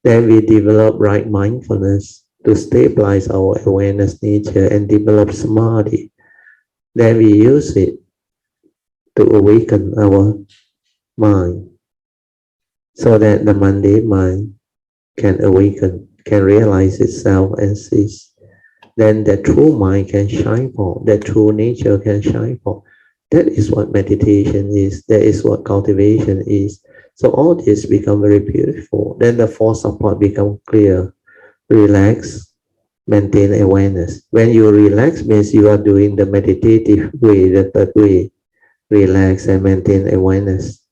Speaker 1: Then we develop right mindfulness to stabilize our awareness nature and develop samadhi. Then we use it to awaken our mind so that the mundane mind can awaken, can realize itself and cease. Then the true mind can shine forth, the true nature can shine forth. That is what meditation is. That is what cultivation is. So all this become very beautiful. Then the four support become clear. Relax, maintain awareness. When you relax means you are doing the meditative way, the third way. Relax and maintain awareness.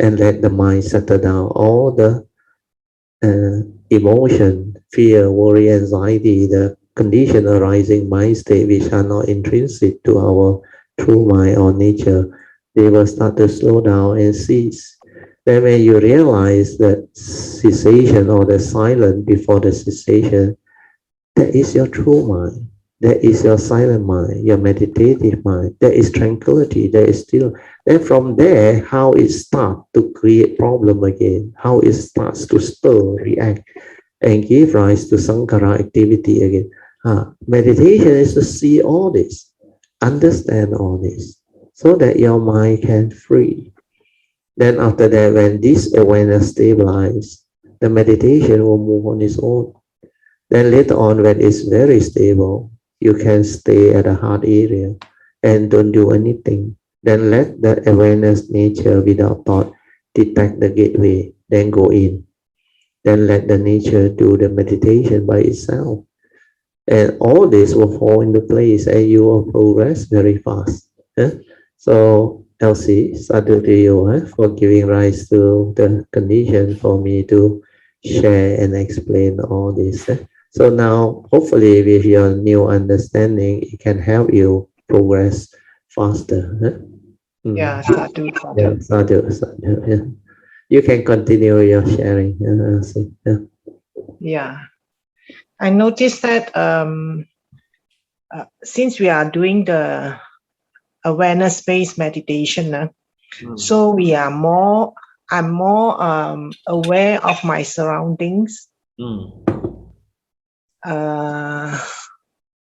Speaker 1: And let the mind settle down. All the emotion, fear, worry, anxiety, the condition arising mind state which are not intrinsic to our true mind or nature, they will start to slow down and cease. Then when you realize that cessation or the silence before the cessation, that is your true mind. That is your silent mind, your meditative mind. There is tranquility, there is still. Then from there, how it starts to create problem again, how it starts to stir, react, and give rise to sankhara activity again. Meditation is to see all this, understand all this, so that your mind can free. Then after that, when this awareness stabilizes, the meditation will move on its own. Then later on, when it's very stable, you can stay at the heart area and don't do anything. Then let the awareness nature without thought detect the gateway, then go in. Then let the nature do the meditation by itself. And all this will fall into place and you will progress very fast. So Elsie, sadhu to you for giving rise to the condition for me to share and explain all this. So now, hopefully, with your new understanding, it can help you progress faster.
Speaker 2: Yeah, sadhu,
Speaker 1: Yeah,
Speaker 2: sadhu.
Speaker 1: sadhu. Yeah. You can continue your sharing.
Speaker 2: Yeah. I noticed that since we are doing the awareness-based meditation, so we are more. I'm more aware of my surroundings.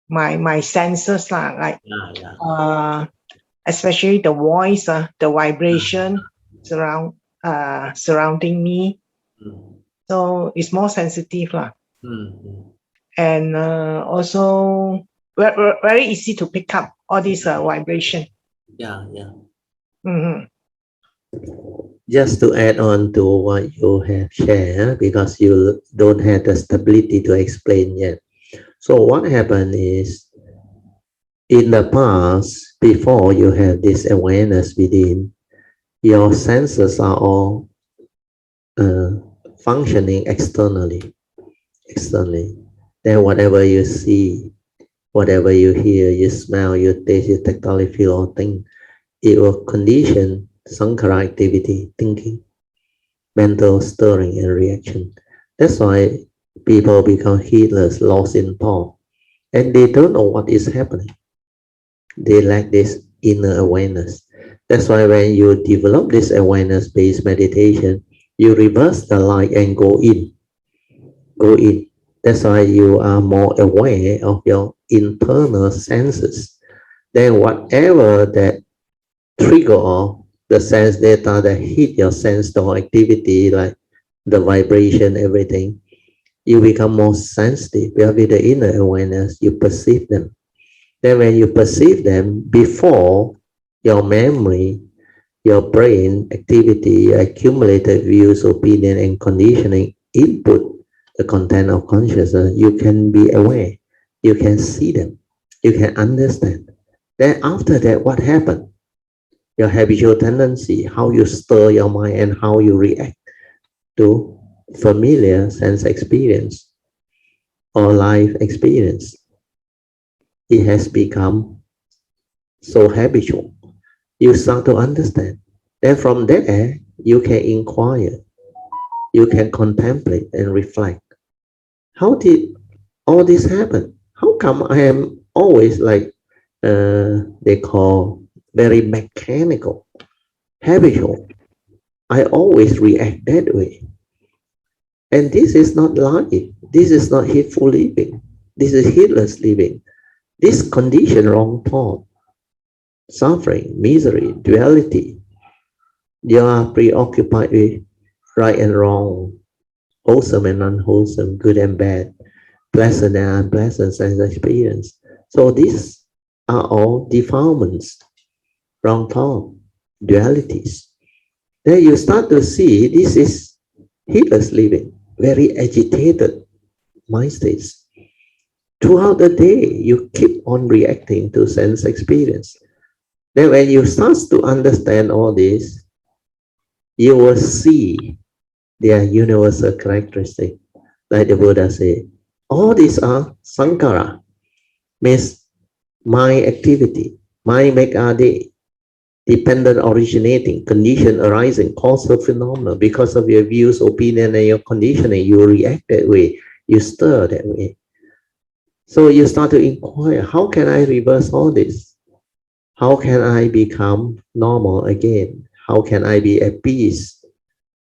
Speaker 2: My senses like especially the voice, the vibration surrounding me. So it's more sensitive and also very easy to pick up all this vibration. Mm-hmm.
Speaker 1: Just to add on to what you have shared, because you don't have the stability to explain yet. So what happened is, in the past, before you have this awareness within, your senses are all functioning externally. Then whatever you see, whatever you hear, you smell, you taste, you tactile feel or think, it will condition sankhara activity, thinking, mental stirring and reaction. That's why people become heedless, lost in thought, and they don't know what is happening. They lack this inner awareness. That's why when you develop this awareness-based meditation, you reverse the light and go in. Go in. That's why you are more aware of your internal senses. Then whatever that trigger or the sense data that hit your sense door activity, like the vibration, everything, you become more sensitive. With the inner awareness, you perceive them. Then when you perceive them, before your memory, your brain activity, your accumulated views, opinion, and conditioning input the content of consciousness, you can be aware. You can see them. You can understand. Then after that, what happened? Your habitual tendency, how you stir your mind and how you react to familiar sense experience or life experience. It has become so habitual. You start to understand. Then from there, you can inquire. You can contemplate and reflect. How did all this happen? How come I am always like they call very mechanical, habitual? I always react that way. And this is not life. This is not heedful living. This is heedless living. This condition, wrong thought, suffering, misery, duality. You are preoccupied with right and wrong, wholesome and unwholesome, good and bad, pleasant and unpleasant sense experience. So these are all defilements, wrong thought, dualities. Then you start to see this is heedless living, very agitated mind states. Throughout the day, you keep on reacting to sense experience. Then when you start to understand all this, you will see their universal characteristic. Like the Buddha said, all these are sankhara, means mind activity, mind make our day, dependent originating, condition arising, causal phenomena. Because of your views, opinion, and your conditioning, you react that way, you stir that way. So you start to inquire, how can I reverse all this? How can I become normal again? How can I be at peace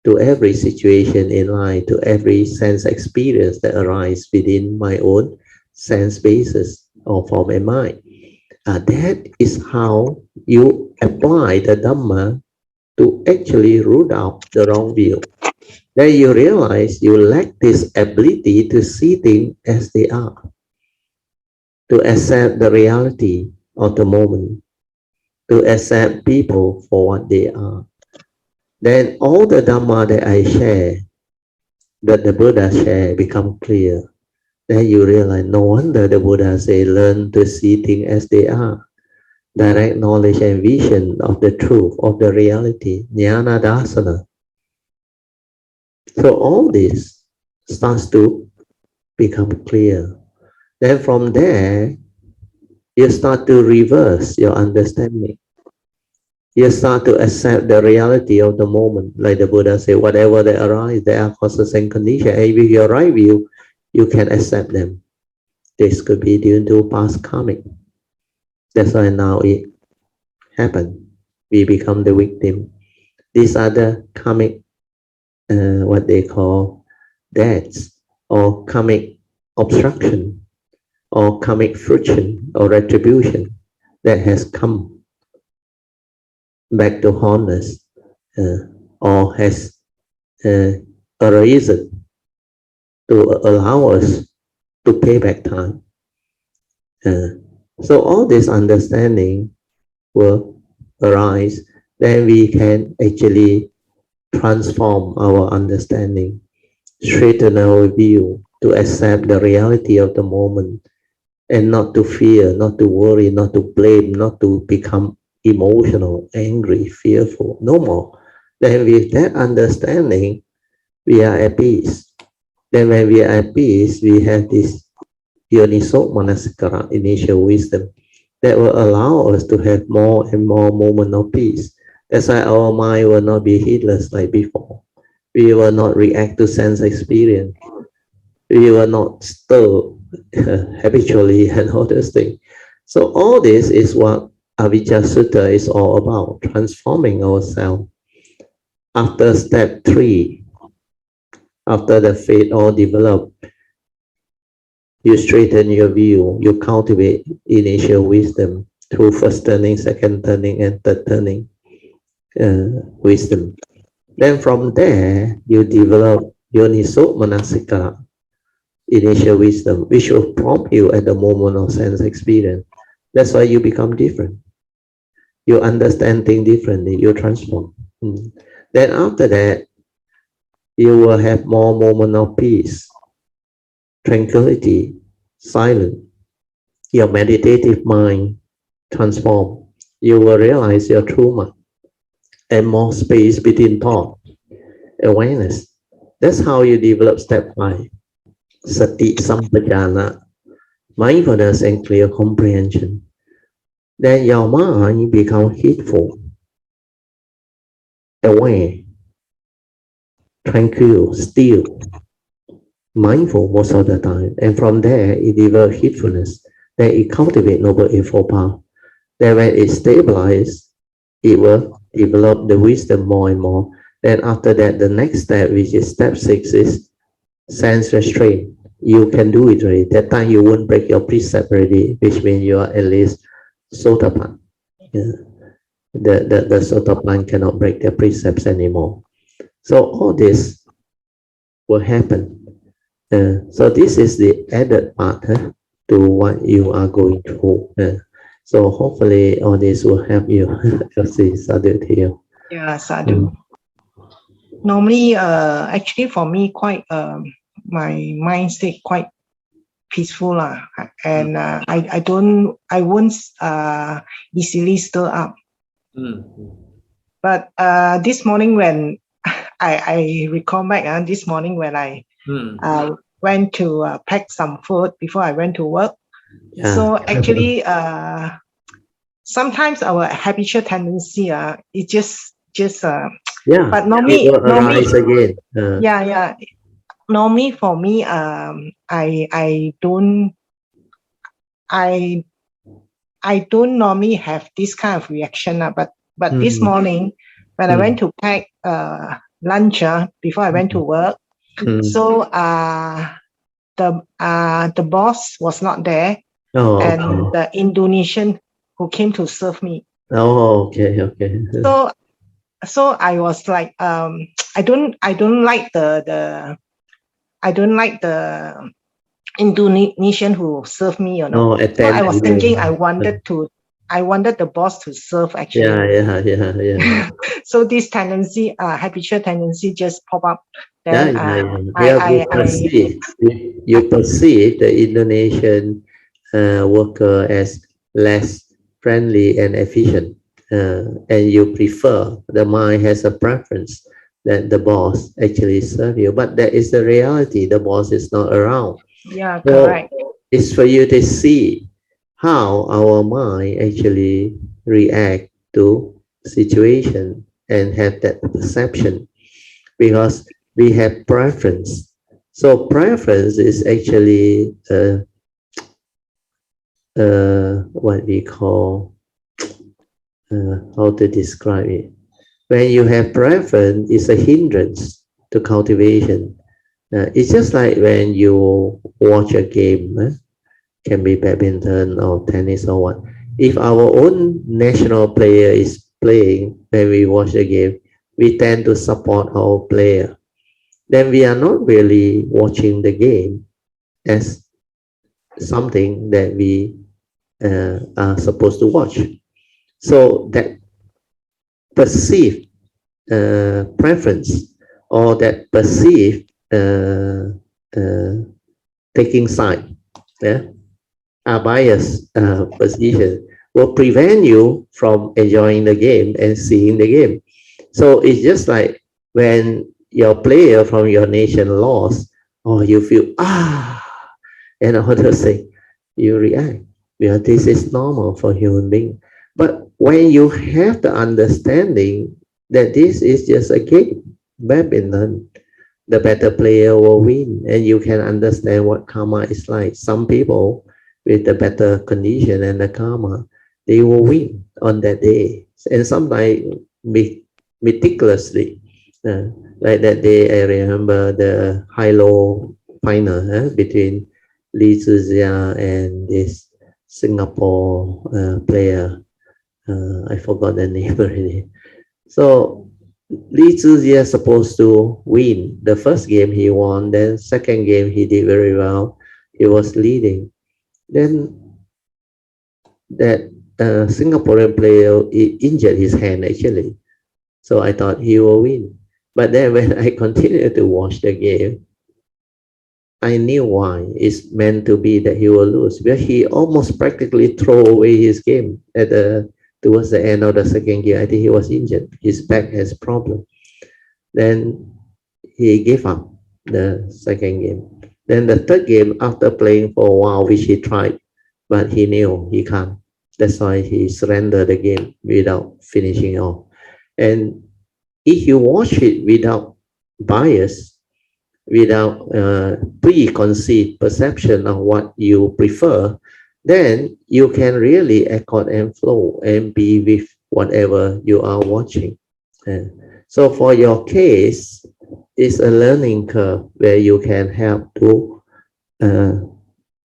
Speaker 1: to every situation in life, to every sense experience that arises within my own sense basis or form and mind? That is how you apply the Dhamma to actually root out the wrong view. Then you realize you lack this ability to see things as they are, to accept the reality of the moment, to accept people for what they are. Then all the Dhamma that I share, that the Buddha share, become clear. Then you realize no wonder the Buddha say learn to see things as they are. Direct knowledge and vision of the truth, of the reality, jnana dasana. So all this starts to become clear. Then from there, you start to reverse your understanding. You start to accept the reality of the moment. Like the Buddha said, whatever they arise, they are causes and conditions. And with your right view, you can accept them. This could be due to past karmic. That's why now it happened. We become the victim. These are the karmic, what they call debts or karmic obstruction or karmic friction or retribution that has come back to haunt us or has arisen to allow us to pay back time. So all this understanding will arise, then we can actually transform our understanding, straighten our view to accept the reality of the moment and not to fear, not to worry, not to blame, not to become emotional, angry, fearful, no more. Then with that understanding, we are at peace. Then when we are at peace, we have this yoniso manasikara, initial wisdom, that will allow us to have more and more moments of peace. That's why our mind will not be heedless like before. We will not react to sense experience. We will not stir habitually and all those things. So all this is what Avijja Sutta is all about, transforming ourselves. After step 3, after the faith all developed, you straighten your view, you cultivate initial wisdom through first turning, second turning, and third turning wisdom. Then from there, you develop yoniso manasikara, initial wisdom, which will prompt you at the moment of sense experience. That's why you become different. You understand things differently, you transform. Then after that, you will have more moments of peace, tranquility, silence. Your meditative mind transform. You will realize your true mind and more space between thought, awareness. That's how you develop step 5. Sati sampajana, mindfulness and clear comprehension. Then your mind becomes heedful, aware, tranquil, still, mindful most of the time. And from there, it develops heedfulness. Then it cultivates Noble Eightfold Path. Then when it stabilizes, it will develop the wisdom more and more. Then after that, the next step, which is step 6, is sense restraint. You can do it already. That time you won't break your precept already, which means you are at least Sotapan. Yeah. The Sotapan cannot break their precepts anymore. So all this will happen. So this is the added part to what you are going through. So hopefully all this will help you. Elsie, sadhu to you.
Speaker 2: Yeah, sadhu. Normally, actually for me, quite my mind state quite peaceful and I won't easily stir up. But this morning when I recall back this morning when I went to pack some food before I went to work. Yeah. So actually, sometimes our habitual tendency it just but normally
Speaker 1: again.
Speaker 2: Normally for me I don't I don't normally have this kind of reaction, but this morning when I went to pack lunch before I went to work, so the boss was not there, and the Indonesian who came to serve me.
Speaker 1: Oh, okay.
Speaker 2: So I was like, I don't like the Indonesian who served me, you know. So I was thinking I wanted the boss to serve actually.
Speaker 1: Yeah.
Speaker 2: So this tendency, habitual tendency just pop up. Then
Speaker 1: you perceive the Indonesian worker as less friendly and efficient, and you prefer, the mind has a preference that the boss actually serve you, but that is the reality. The boss is not around.
Speaker 2: Yeah, correct.
Speaker 1: So it's for you to see how our mind actually react to situation and have that perception, because we have preference. So preference is actually what we call, how to describe it. When you have preference, it's a hindrance to cultivation. It's just like when you watch a game, can be badminton or tennis or what. If our own national player is playing, when we watch the game, we tend to support our player. Then we are not really watching the game as something that we are supposed to watch. So that perceived preference, or that perceived taking side, a biased position, will prevent you from enjoying the game and seeing the game. So it's just like when your player from your nation lost, or you feel and all those things, you react. Because this is normal for human being. But when you have the understanding that this is just a game, badminton, the better player will win, and you can understand what karma is like. Some people with the better condition and the karma, they will win on that day, and sometimes meticulously. Like that day, I remember the high-low final between Li Zizia and this Singapore player. I forgot the name already. So Li Zizia is supposed to win. The first game he won, then second game he did very well. He was leading. Then that Singaporean player injured his hand actually. So I thought he will win. But then when I continued to watch the game, I knew why. It's meant to be that he will lose, because he almost practically threw away his game towards the end of the second game. I think he was injured. His back has problem. Then he gave up the second game. Then the third game, after playing for a while, which he tried, but he knew he can't. That's why he surrendered the game without finishing off. And if you watch it without bias, without preconceived perception of what you prefer, then you can really accord and flow and be with whatever you are watching. So for your case, it's a learning curve where you can help to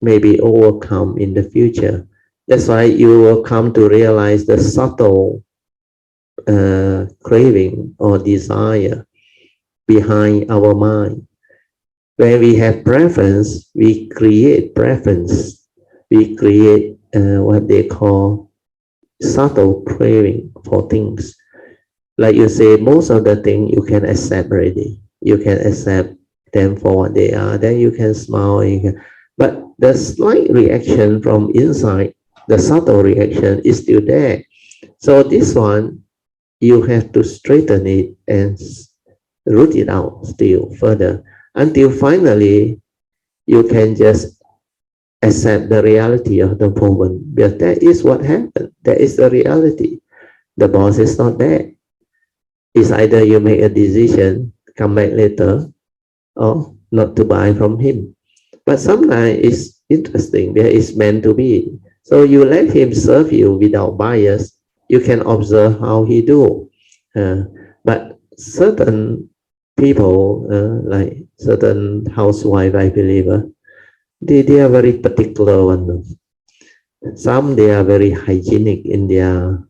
Speaker 1: maybe overcome in the future. That's why you will come to realize the subtle craving or desire behind our mind. When we have preference, we create preference. We create what they call subtle craving for things. Like you say, most of the things you can accept already. You can accept them for what they are. Then you can smile. But the slight reaction from inside, the subtle reaction, is still there. So this one, you have to straighten it and root it out still further, until finally you can just accept the reality of the moment. Because that is what happened. That is the reality. The boss is not there. It's either you make a decision, come back later, or not to buy from him. But sometimes it's interesting. There is meant to be. So you let him serve you without bias. You can observe how he do. But certain people, like certain housewife, I believe, they are very particular one. Some they are very hygienic in their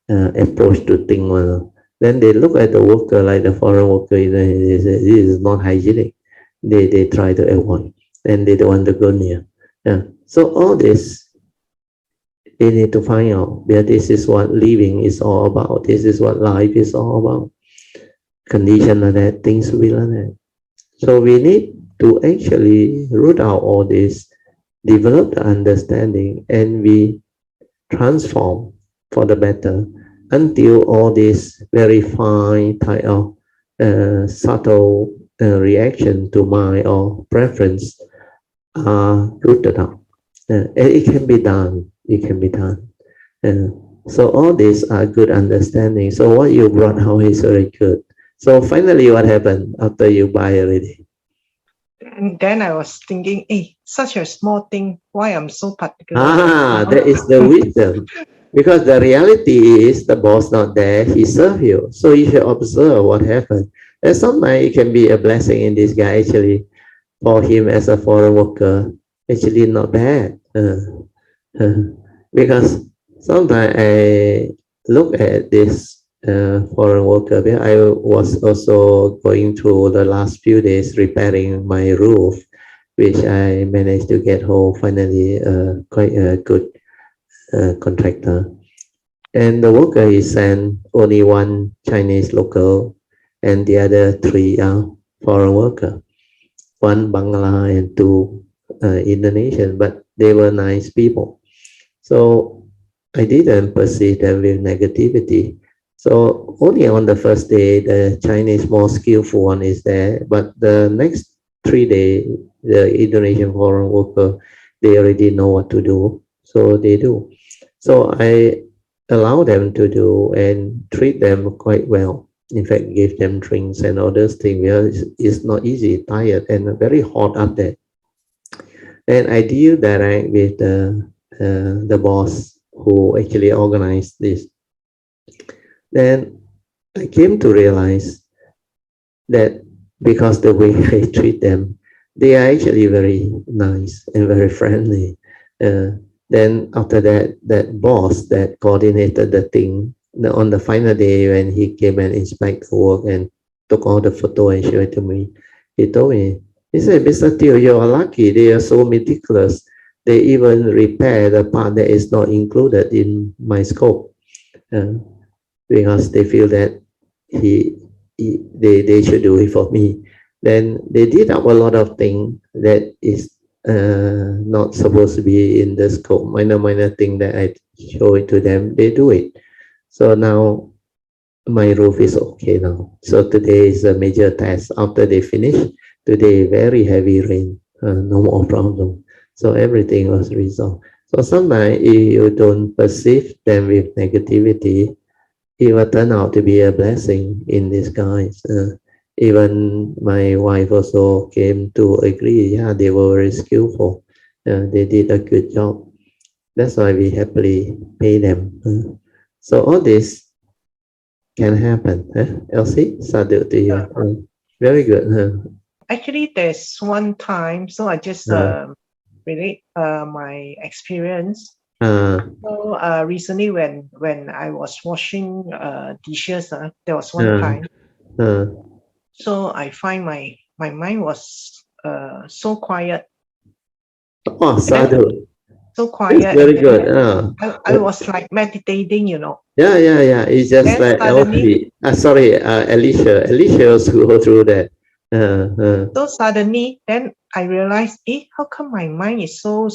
Speaker 1: approach to things. Then they look at the worker like the foreign worker. They say this is not hygienic. They try to avoid, and they don't want to go near. Yeah. So all this they need to find out. Yeah, this is what living is all about. This is what life is all about. Condition like that, things will be like that. So we need to actually root out all this, develop the understanding, and we transform for the better until all this very fine type of subtle reaction to mind or preference are rooted out. And it can be done. It can be done. So all these are good understanding. So what you brought out is very good. So finally, what happened after you buy already?
Speaker 2: And then I was thinking, hey, such a small thing, why I'm so particular?
Speaker 1: That is the wisdom. Because the reality is the boss not there, he serve you. So you should observe what happened. And sometimes it can be a blessing in this guy actually for him as a foreign worker. Actually not bad. Because sometimes I look at this foreign worker. I was also going through the last few days repairing my roof, which I managed to get home finally, quite a good contractor. And the worker is sent only one Chinese local, and the other three are foreign worker. One Bangla and two Indonesian, but they were nice people. So I didn't perceive them with negativity. So only on the first day, the Chinese more skillful one is there, but the next 3 days, the Indonesian foreign worker, they already know what to do, so they do. So I allow them to do and treat them quite well. In fact, give them drinks and all those things. It's not easy, tired, and very hot up there. And I deal direct with the boss who actually organized this. Then I came to realize that because the way I treat them, they are actually very nice and very friendly. Then after that, that boss that coordinated the thing, on the final day when he came and inspected the work and took all the photo and showed it to me, he told me, he said, Mr. Teo, you are lucky. They are so meticulous. They even repair the part that is not included in my scope, because they feel that they should do it for me. Then they did up a lot of things that is not supposed to be in the scope. Minor thing that I show it to them, they do it. So now my roof is okay now. So today is a major test. After they finish, today very heavy rain, no more problem. So everything was resolved. So sometimes if you don't perceive them with negativity, it will turn out to be a blessing in disguise. Even my wife also came to agree. Yeah, they were very skillful. They did a good job. That's why we happily pay them. So all this can happen. Elsie, sadhu to you. Very good.
Speaker 2: Actually, there's one time, so I just relate my experience. So recently, when I was washing dishes, there was one time. So I find my mind was so quiet.
Speaker 1: Oh, sadhu.
Speaker 2: So quiet.
Speaker 1: It's very good.
Speaker 2: I was like meditating,
Speaker 1: Yeah. It's just
Speaker 2: then
Speaker 1: like
Speaker 2: suddenly,
Speaker 1: sorry, Alicia. Alicia also go through that.
Speaker 2: So suddenly, then I realized, how come my mind is so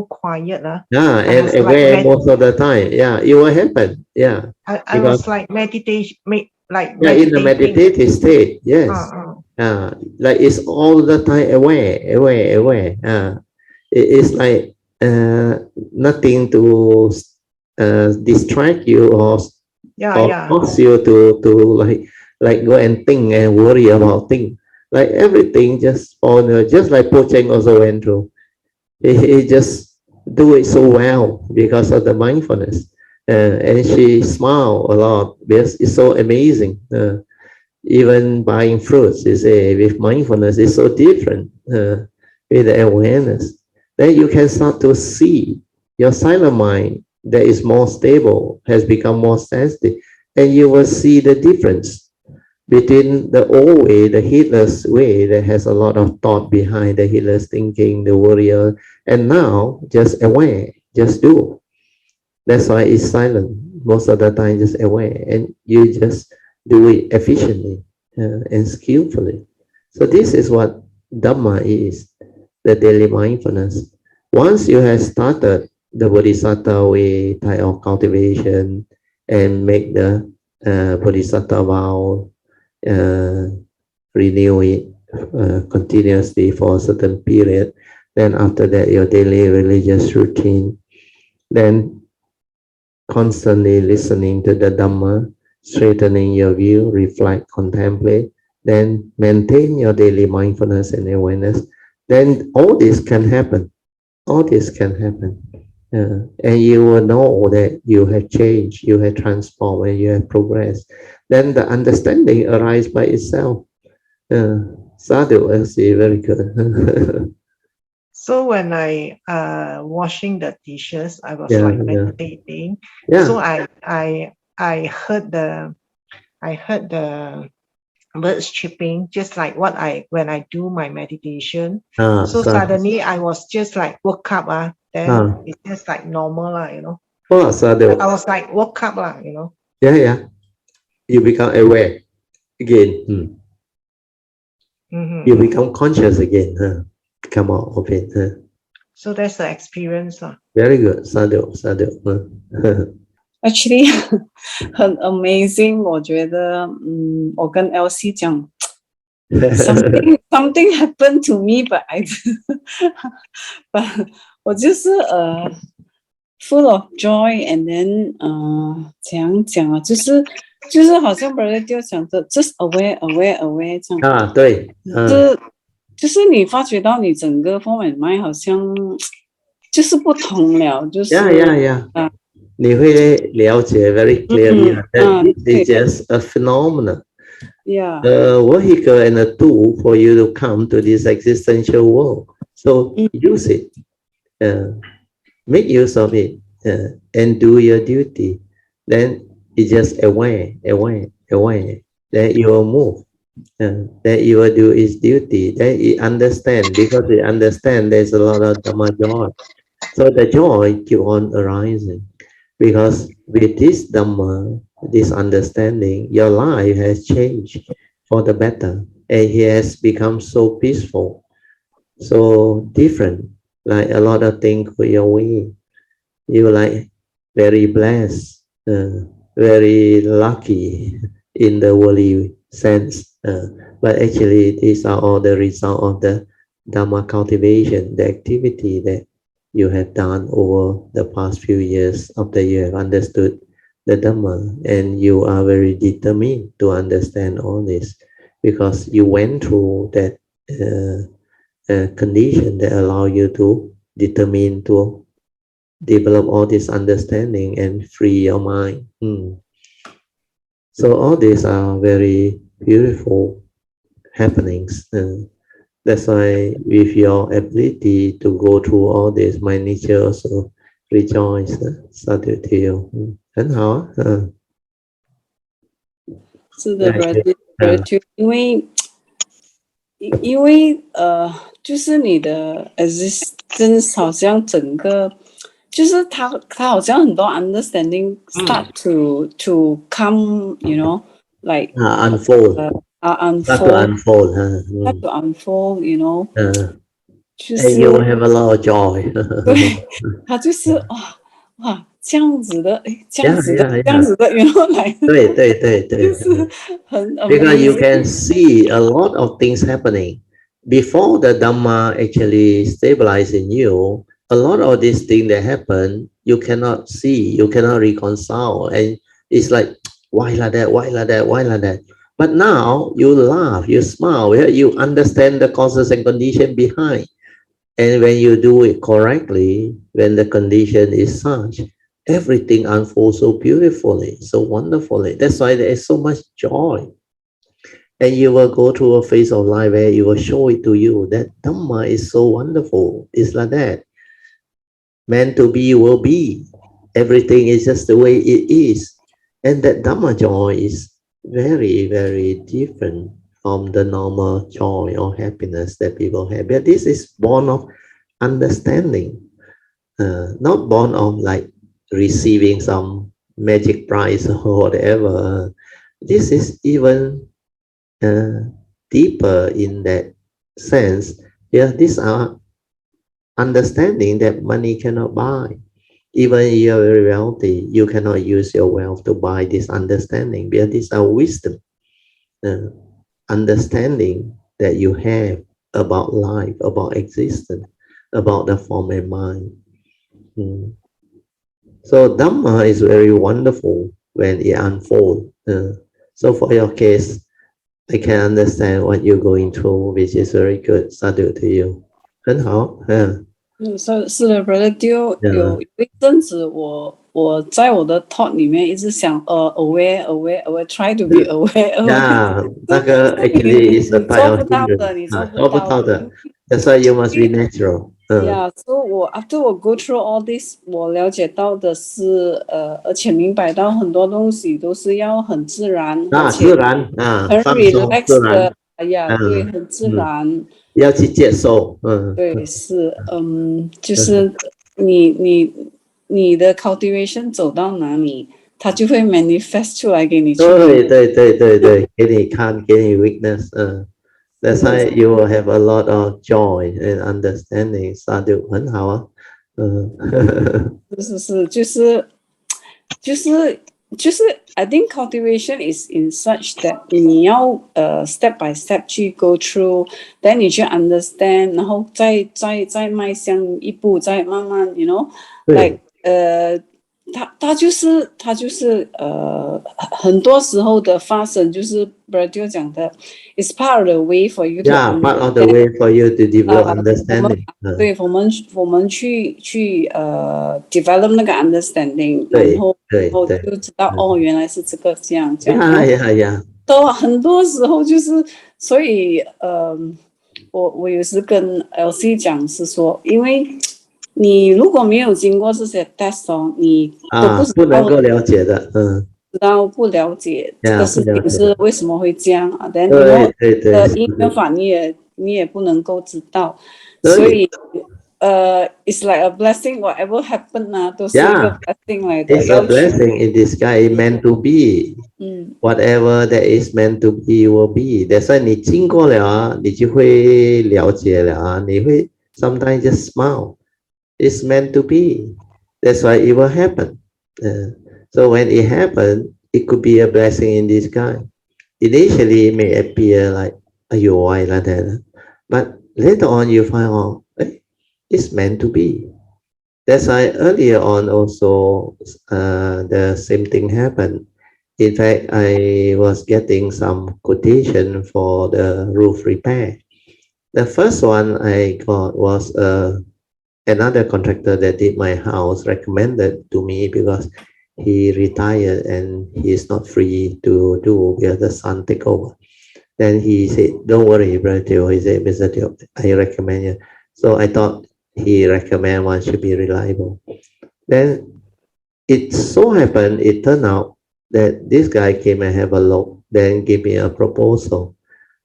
Speaker 2: quiet?
Speaker 1: Yeah, and aware most of the time. Yeah, it will happen. Yeah.
Speaker 2: I was like meditation,
Speaker 1: Yeah, in the meditative state. Yes. Like it's all the time aware. It is like nothing to distract you or cause you to like go and think and worry about things. like everything just on just like Po Cheng also went through. He just do it so well because of the mindfulness. And she smiled a lot because it's so amazing. Even buying fruits, you say, with mindfulness is so different with the awareness. Then you can start to see your silent mind that is more stable has become more sensitive, and you will see the difference between the old way, the heedless way that has a lot of thought behind the heedless thinking, the warrior, and now just aware, just do. That's why it's silent. Most of the time, just aware, and you just do it efficiently and skillfully. So this is what Dhamma is, the daily mindfulness. Once you have started the Bodhisattva way type of cultivation and make the Bodhisattva vow, uh, renew it continuously for a certain period, then after that your daily religious routine, then constantly listening to the Dhamma, straightening your view, reflect, contemplate, then maintain your daily mindfulness and awareness, then all this can happen. All this can happen. And you will know that you have changed, you have transformed, and you have progressed. Then the understanding arises by itself. Sadhu, I see, very good.
Speaker 2: So when I washing the dishes, I was
Speaker 1: Yeah,
Speaker 2: like
Speaker 1: yeah,
Speaker 2: meditating.
Speaker 1: yeah.
Speaker 2: So I heard the birds chirping, just like what I when I do my meditation. So
Speaker 1: Sadhu.
Speaker 2: suddenly I was just like woke up, then it's just like normal,
Speaker 1: Oh, Sadhu.
Speaker 2: I was like woke up,
Speaker 1: Yeah, yeah. You become aware again.
Speaker 2: Mm-hmm.
Speaker 1: You become conscious again. Come out of it.
Speaker 2: So that's the experience.
Speaker 1: Very good. Sadhu, sadhu.
Speaker 3: Actually 很 amazing， 我觉得，我跟 LC 讲something happened to me, but but 我就是full of joy, and then 怎样讲啊，就是好像 brother 就讲的 just aware 这样
Speaker 1: 啊，对，
Speaker 3: 就是你发觉到你整个 form and mind 好像就是不同了，就是
Speaker 1: 你会了解 very clearly that this is just a phenomenon, a vehicle and a tool for you to come to this existential world. So use it, make use of it, and do your duty. Then it's just aware. That you will move. That you will do its duty. That you understand, because you understand there's a lot of Dhamma joy. So the joy keep on arising, because with this Dhamma, this understanding, your life has changed for the better, and it has become so peaceful, so different. Like a lot of things go your way. You like very blessed, very lucky in the worldly sense. But actually, these are all the result of the Dhamma cultivation, the activity that you have done over the past few years after you have understood the Dhamma, and you are very determined to understand all this, because you went through that condition that allow you to determine to develop all this understanding and free your mind. So all these are very beautiful happenings. That's why with your ability to go through all this, my nature also rejoice. Sadhu to you. 很好啊。
Speaker 3: 是的 gratitude， 因为就是你的 existence 好像整个就是他好像很多 understanding start to come, like
Speaker 1: unfold.
Speaker 3: unfold,
Speaker 1: and you will have a lot of joy.
Speaker 3: 对，他就是哇这样子的，这样子的，来，
Speaker 1: 对，
Speaker 3: 就是很
Speaker 1: because you
Speaker 3: amazing.
Speaker 1: can see a lot of things happening before the Dhamma actually stabilize in you. A lot of these things that happen, you cannot see, you cannot reconcile, and it's like, why like that? But now you laugh, you smile, you understand the causes and condition behind. And when you do it correctly, when the condition is such, everything unfolds so beautifully, so wonderfully. That's why there is so much joy. And you will go through a phase of life where it will show it to you that Dhamma is so wonderful. It's like that. Meant to be will be. Everything is just the way it is. And that Dhamma joy is very, very different from the normal joy or happiness that people have. But this is born of understanding, not born of like receiving some magic prize or whatever. This is even deeper in that sense. Yeah, these are understanding that money cannot buy. Even if you're very wealthy, you cannot use your wealth to buy this understanding, because these are wisdom, understanding that you have about life, about existence, about the form and mind. So Dhamma is very wonderful when it unfolds. So for your case, I can understand what you're going through, which is very good. Sadhu to you. 很好，
Speaker 3: 是的 ，brother， 有一阵子我在我的 thought 里面一直想aware，try to be aware。
Speaker 1: 那个 actually is a type of
Speaker 3: 你做不到的，
Speaker 1: 做不到的。That's why you must be natural.
Speaker 3: So 我 after 我 go through all this， 我了解到的是而且明白到很多东西都是要很自然，
Speaker 1: 自然
Speaker 3: 很 relax 的，对，很自然。
Speaker 1: 要去接受，
Speaker 3: 对，是，就是你的 cultivation 走到哪里，它就会 manifest 出来给你。
Speaker 1: 对，给你看，给你 witness，That's why you will have a lot of joy and understanding. Sadhu 很好啊，
Speaker 3: 就是 I think cultivation is in such that 你要step by step 去 go through， then 你去 understand， 然后再迈向一步，再慢慢 you know like 它就是很多时候的发生就是 Brad 讲的 it's part of the way for you to
Speaker 1: part of the way for you to develop understanding。
Speaker 3: 对，我们去develop 那个 understanding， 然后就知道哦，原来是这个这样。都很多时候就是，所以我有时跟 LC 讲是说，因为你如果没有经过这些 test 你都
Speaker 1: 不能够了解的，
Speaker 3: 不了解这个事情是为什么会这样啊？对，因缘法你也不能够知道，所以it's like a blessing. Whatever happened 都是一个 blessing 来的。
Speaker 1: It's a blessing in disguise, meant to be. Whatever that is meant to be will be. That's why 你经过了你就会了解了你会 sometimes just smile. It's meant to be. That's why it will happen. So when it happened, it could be a blessing in disguise. Initially, it may appear like, why like that? But later on, you find out it's meant to be. That's why earlier on also the same thing happened. In fact, I was getting some quotation for the roof repair. The first one I got was another contractor that did my house recommended to me because he retired and he is not free to do because the son take over. Then he said, don't worry, brother Teo. He said, Mr. Teo, I recommend you. So I thought he recommend one should be reliable. Then it so happened, it turned out that this guy came and have a look, then gave me a proposal.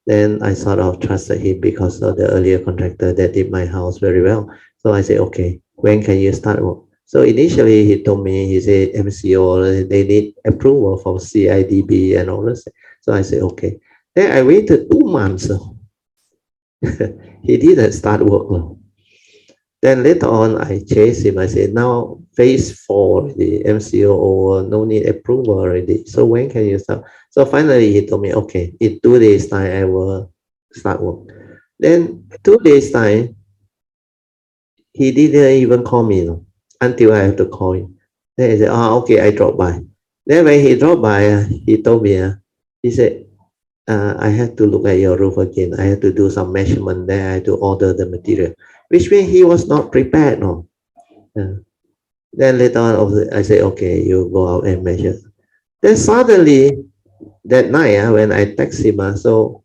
Speaker 1: Then I sort of trusted him because of the earlier contractor that did my house very well. So I said, okay, when can you start work? So initially he told me, he said MCO, they need approval from CIDB and all this. So I said, okay. Then I waited 2 months. He didn't start work. Then later on, I chased him. I said, now phase 4, the MCO over, no need approval already. So when can you start? So finally he told me, okay, in 2 days time, I will start work. Then 2 days time, he didn't even call me until I have to call him. Then he said, okay, I dropped by. Then when he dropped by, he told me, he said, I had to look at your roof again. I had to do some measurement there. I had to order the material, which means he was not prepared. No. Then later on, I said, okay, you go out and measure. Then suddenly that night, when I text him, so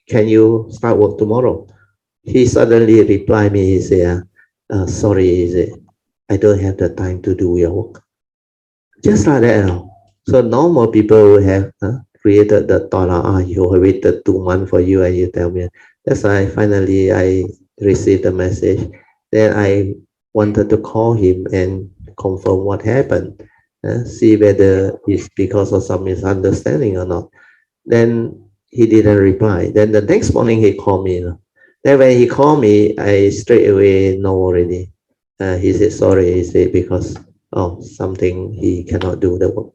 Speaker 1: can you start work tomorrow? He suddenly replied me, he said, sorry, he said, I don't have the time to do your work. Just like that. So normal people would have created the thought, you waited 2 months for you and you tell me. That's why finally I received a message. Then I wanted to call him and confirm what happened, see whether it's because of some misunderstanding or not. Then he didn't reply. Then the next morning he called me. Then when he called me, I straight away know already. He said, sorry, he said, because something he cannot do the work.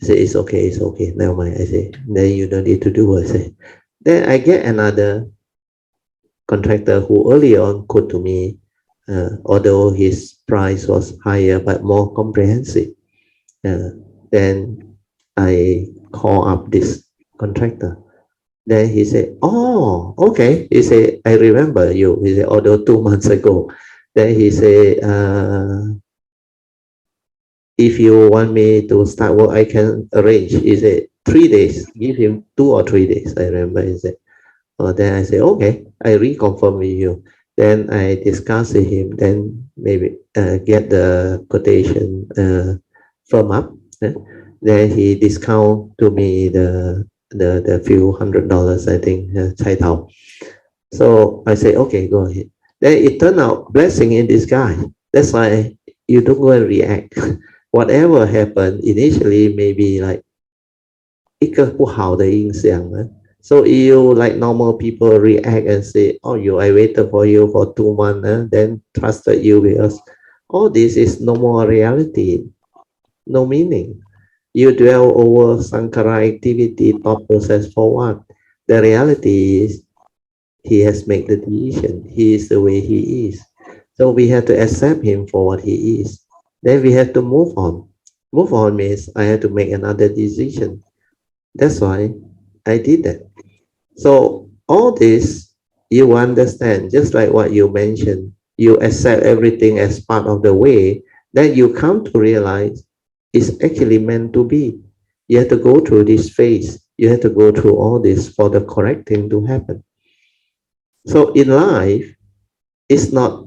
Speaker 1: I said, it's okay, never mind. I said, then you don't need to do it. I said, then I get another contractor who early on quote to me, although his price was higher but more comprehensive. Then I call up this contractor. Then he said, oh, okay. He said, I remember you. He said, although 2 months ago. Then he said, if you want me to start work, I can arrange. He said, 3 days. Give him 2 or 3 days. I remember he said. Then I said, okay, I reconfirm with you. Then I discuss with him, then maybe get the quotation firm up. Then he discount to me the few $100, I think, Cai Tao. So I say, okay, go ahead. Then it turned out blessing in disguise. That's why you don't go and react. Whatever happened initially may be like 一个不好的影响. So you like normal people react and say, oh, I waited for you for 2 months, then trusted you because all this is no more reality, no meaning. You dwell over Sankara activity, thought process for what? The reality is he has made the decision. He is the way he is. So we have to accept him for what he is. Then we have to move on. Move on means I have to make another decision. That's why I did that. So all this, you understand, just like what you mentioned, you accept everything as part of the way, then you come to realize it's actually meant to be. You have to go through this phase. You have to go through all this for the correct thing to happen. So in life, it's not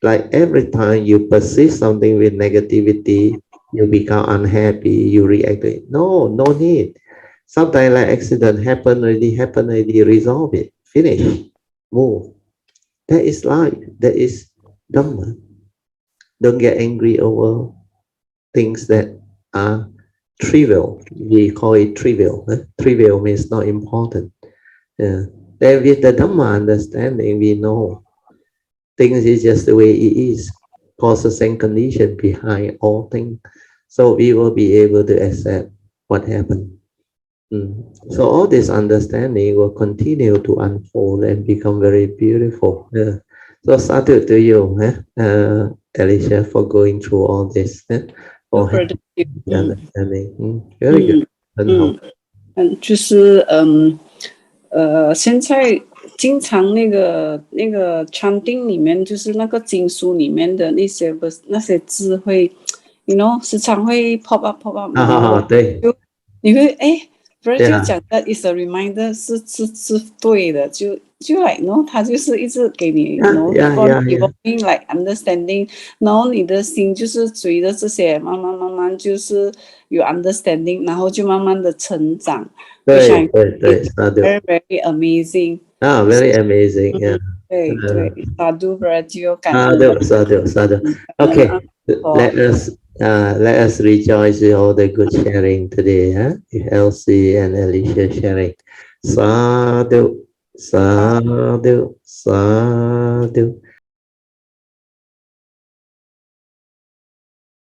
Speaker 1: like every time you perceive something with negativity, you become unhappy, you react. No need. Sometimes like accident happen already, resolve it, finish, move. That is life. That is Dhamma. Don't get angry over things that are trivial. We call it trivial. Trivial means not important. Then with the Dhamma understanding, we know things is just the way it is, causes and condition behind all things. So we will be able to accept what happened. So all this understanding will continue to unfold and become very beautiful. So sadhu to you, Alicia, for going through all this. For having the understanding. Very good. 很好。
Speaker 3: 现在经常那个 chanting 里面，就是那个经书里面的那些字会 ，you know， 时常会 pop up。
Speaker 1: 对。
Speaker 3: 你会不然就讲的 is a reminder 是对的，就 like no， 他就是一直给你 evolving like understanding， 然后你的心就是随着这些慢慢就是有 understanding， 然后就慢慢的成长。
Speaker 1: 对
Speaker 3: very very amazing。very
Speaker 1: amazing，
Speaker 3: 对，sadhu Bharatiyo，
Speaker 1: sadhu。Okay, let us rejoice with all the good sharing today, with Elsie and Alicia sharing. Sadhu, sadhu, sadhu.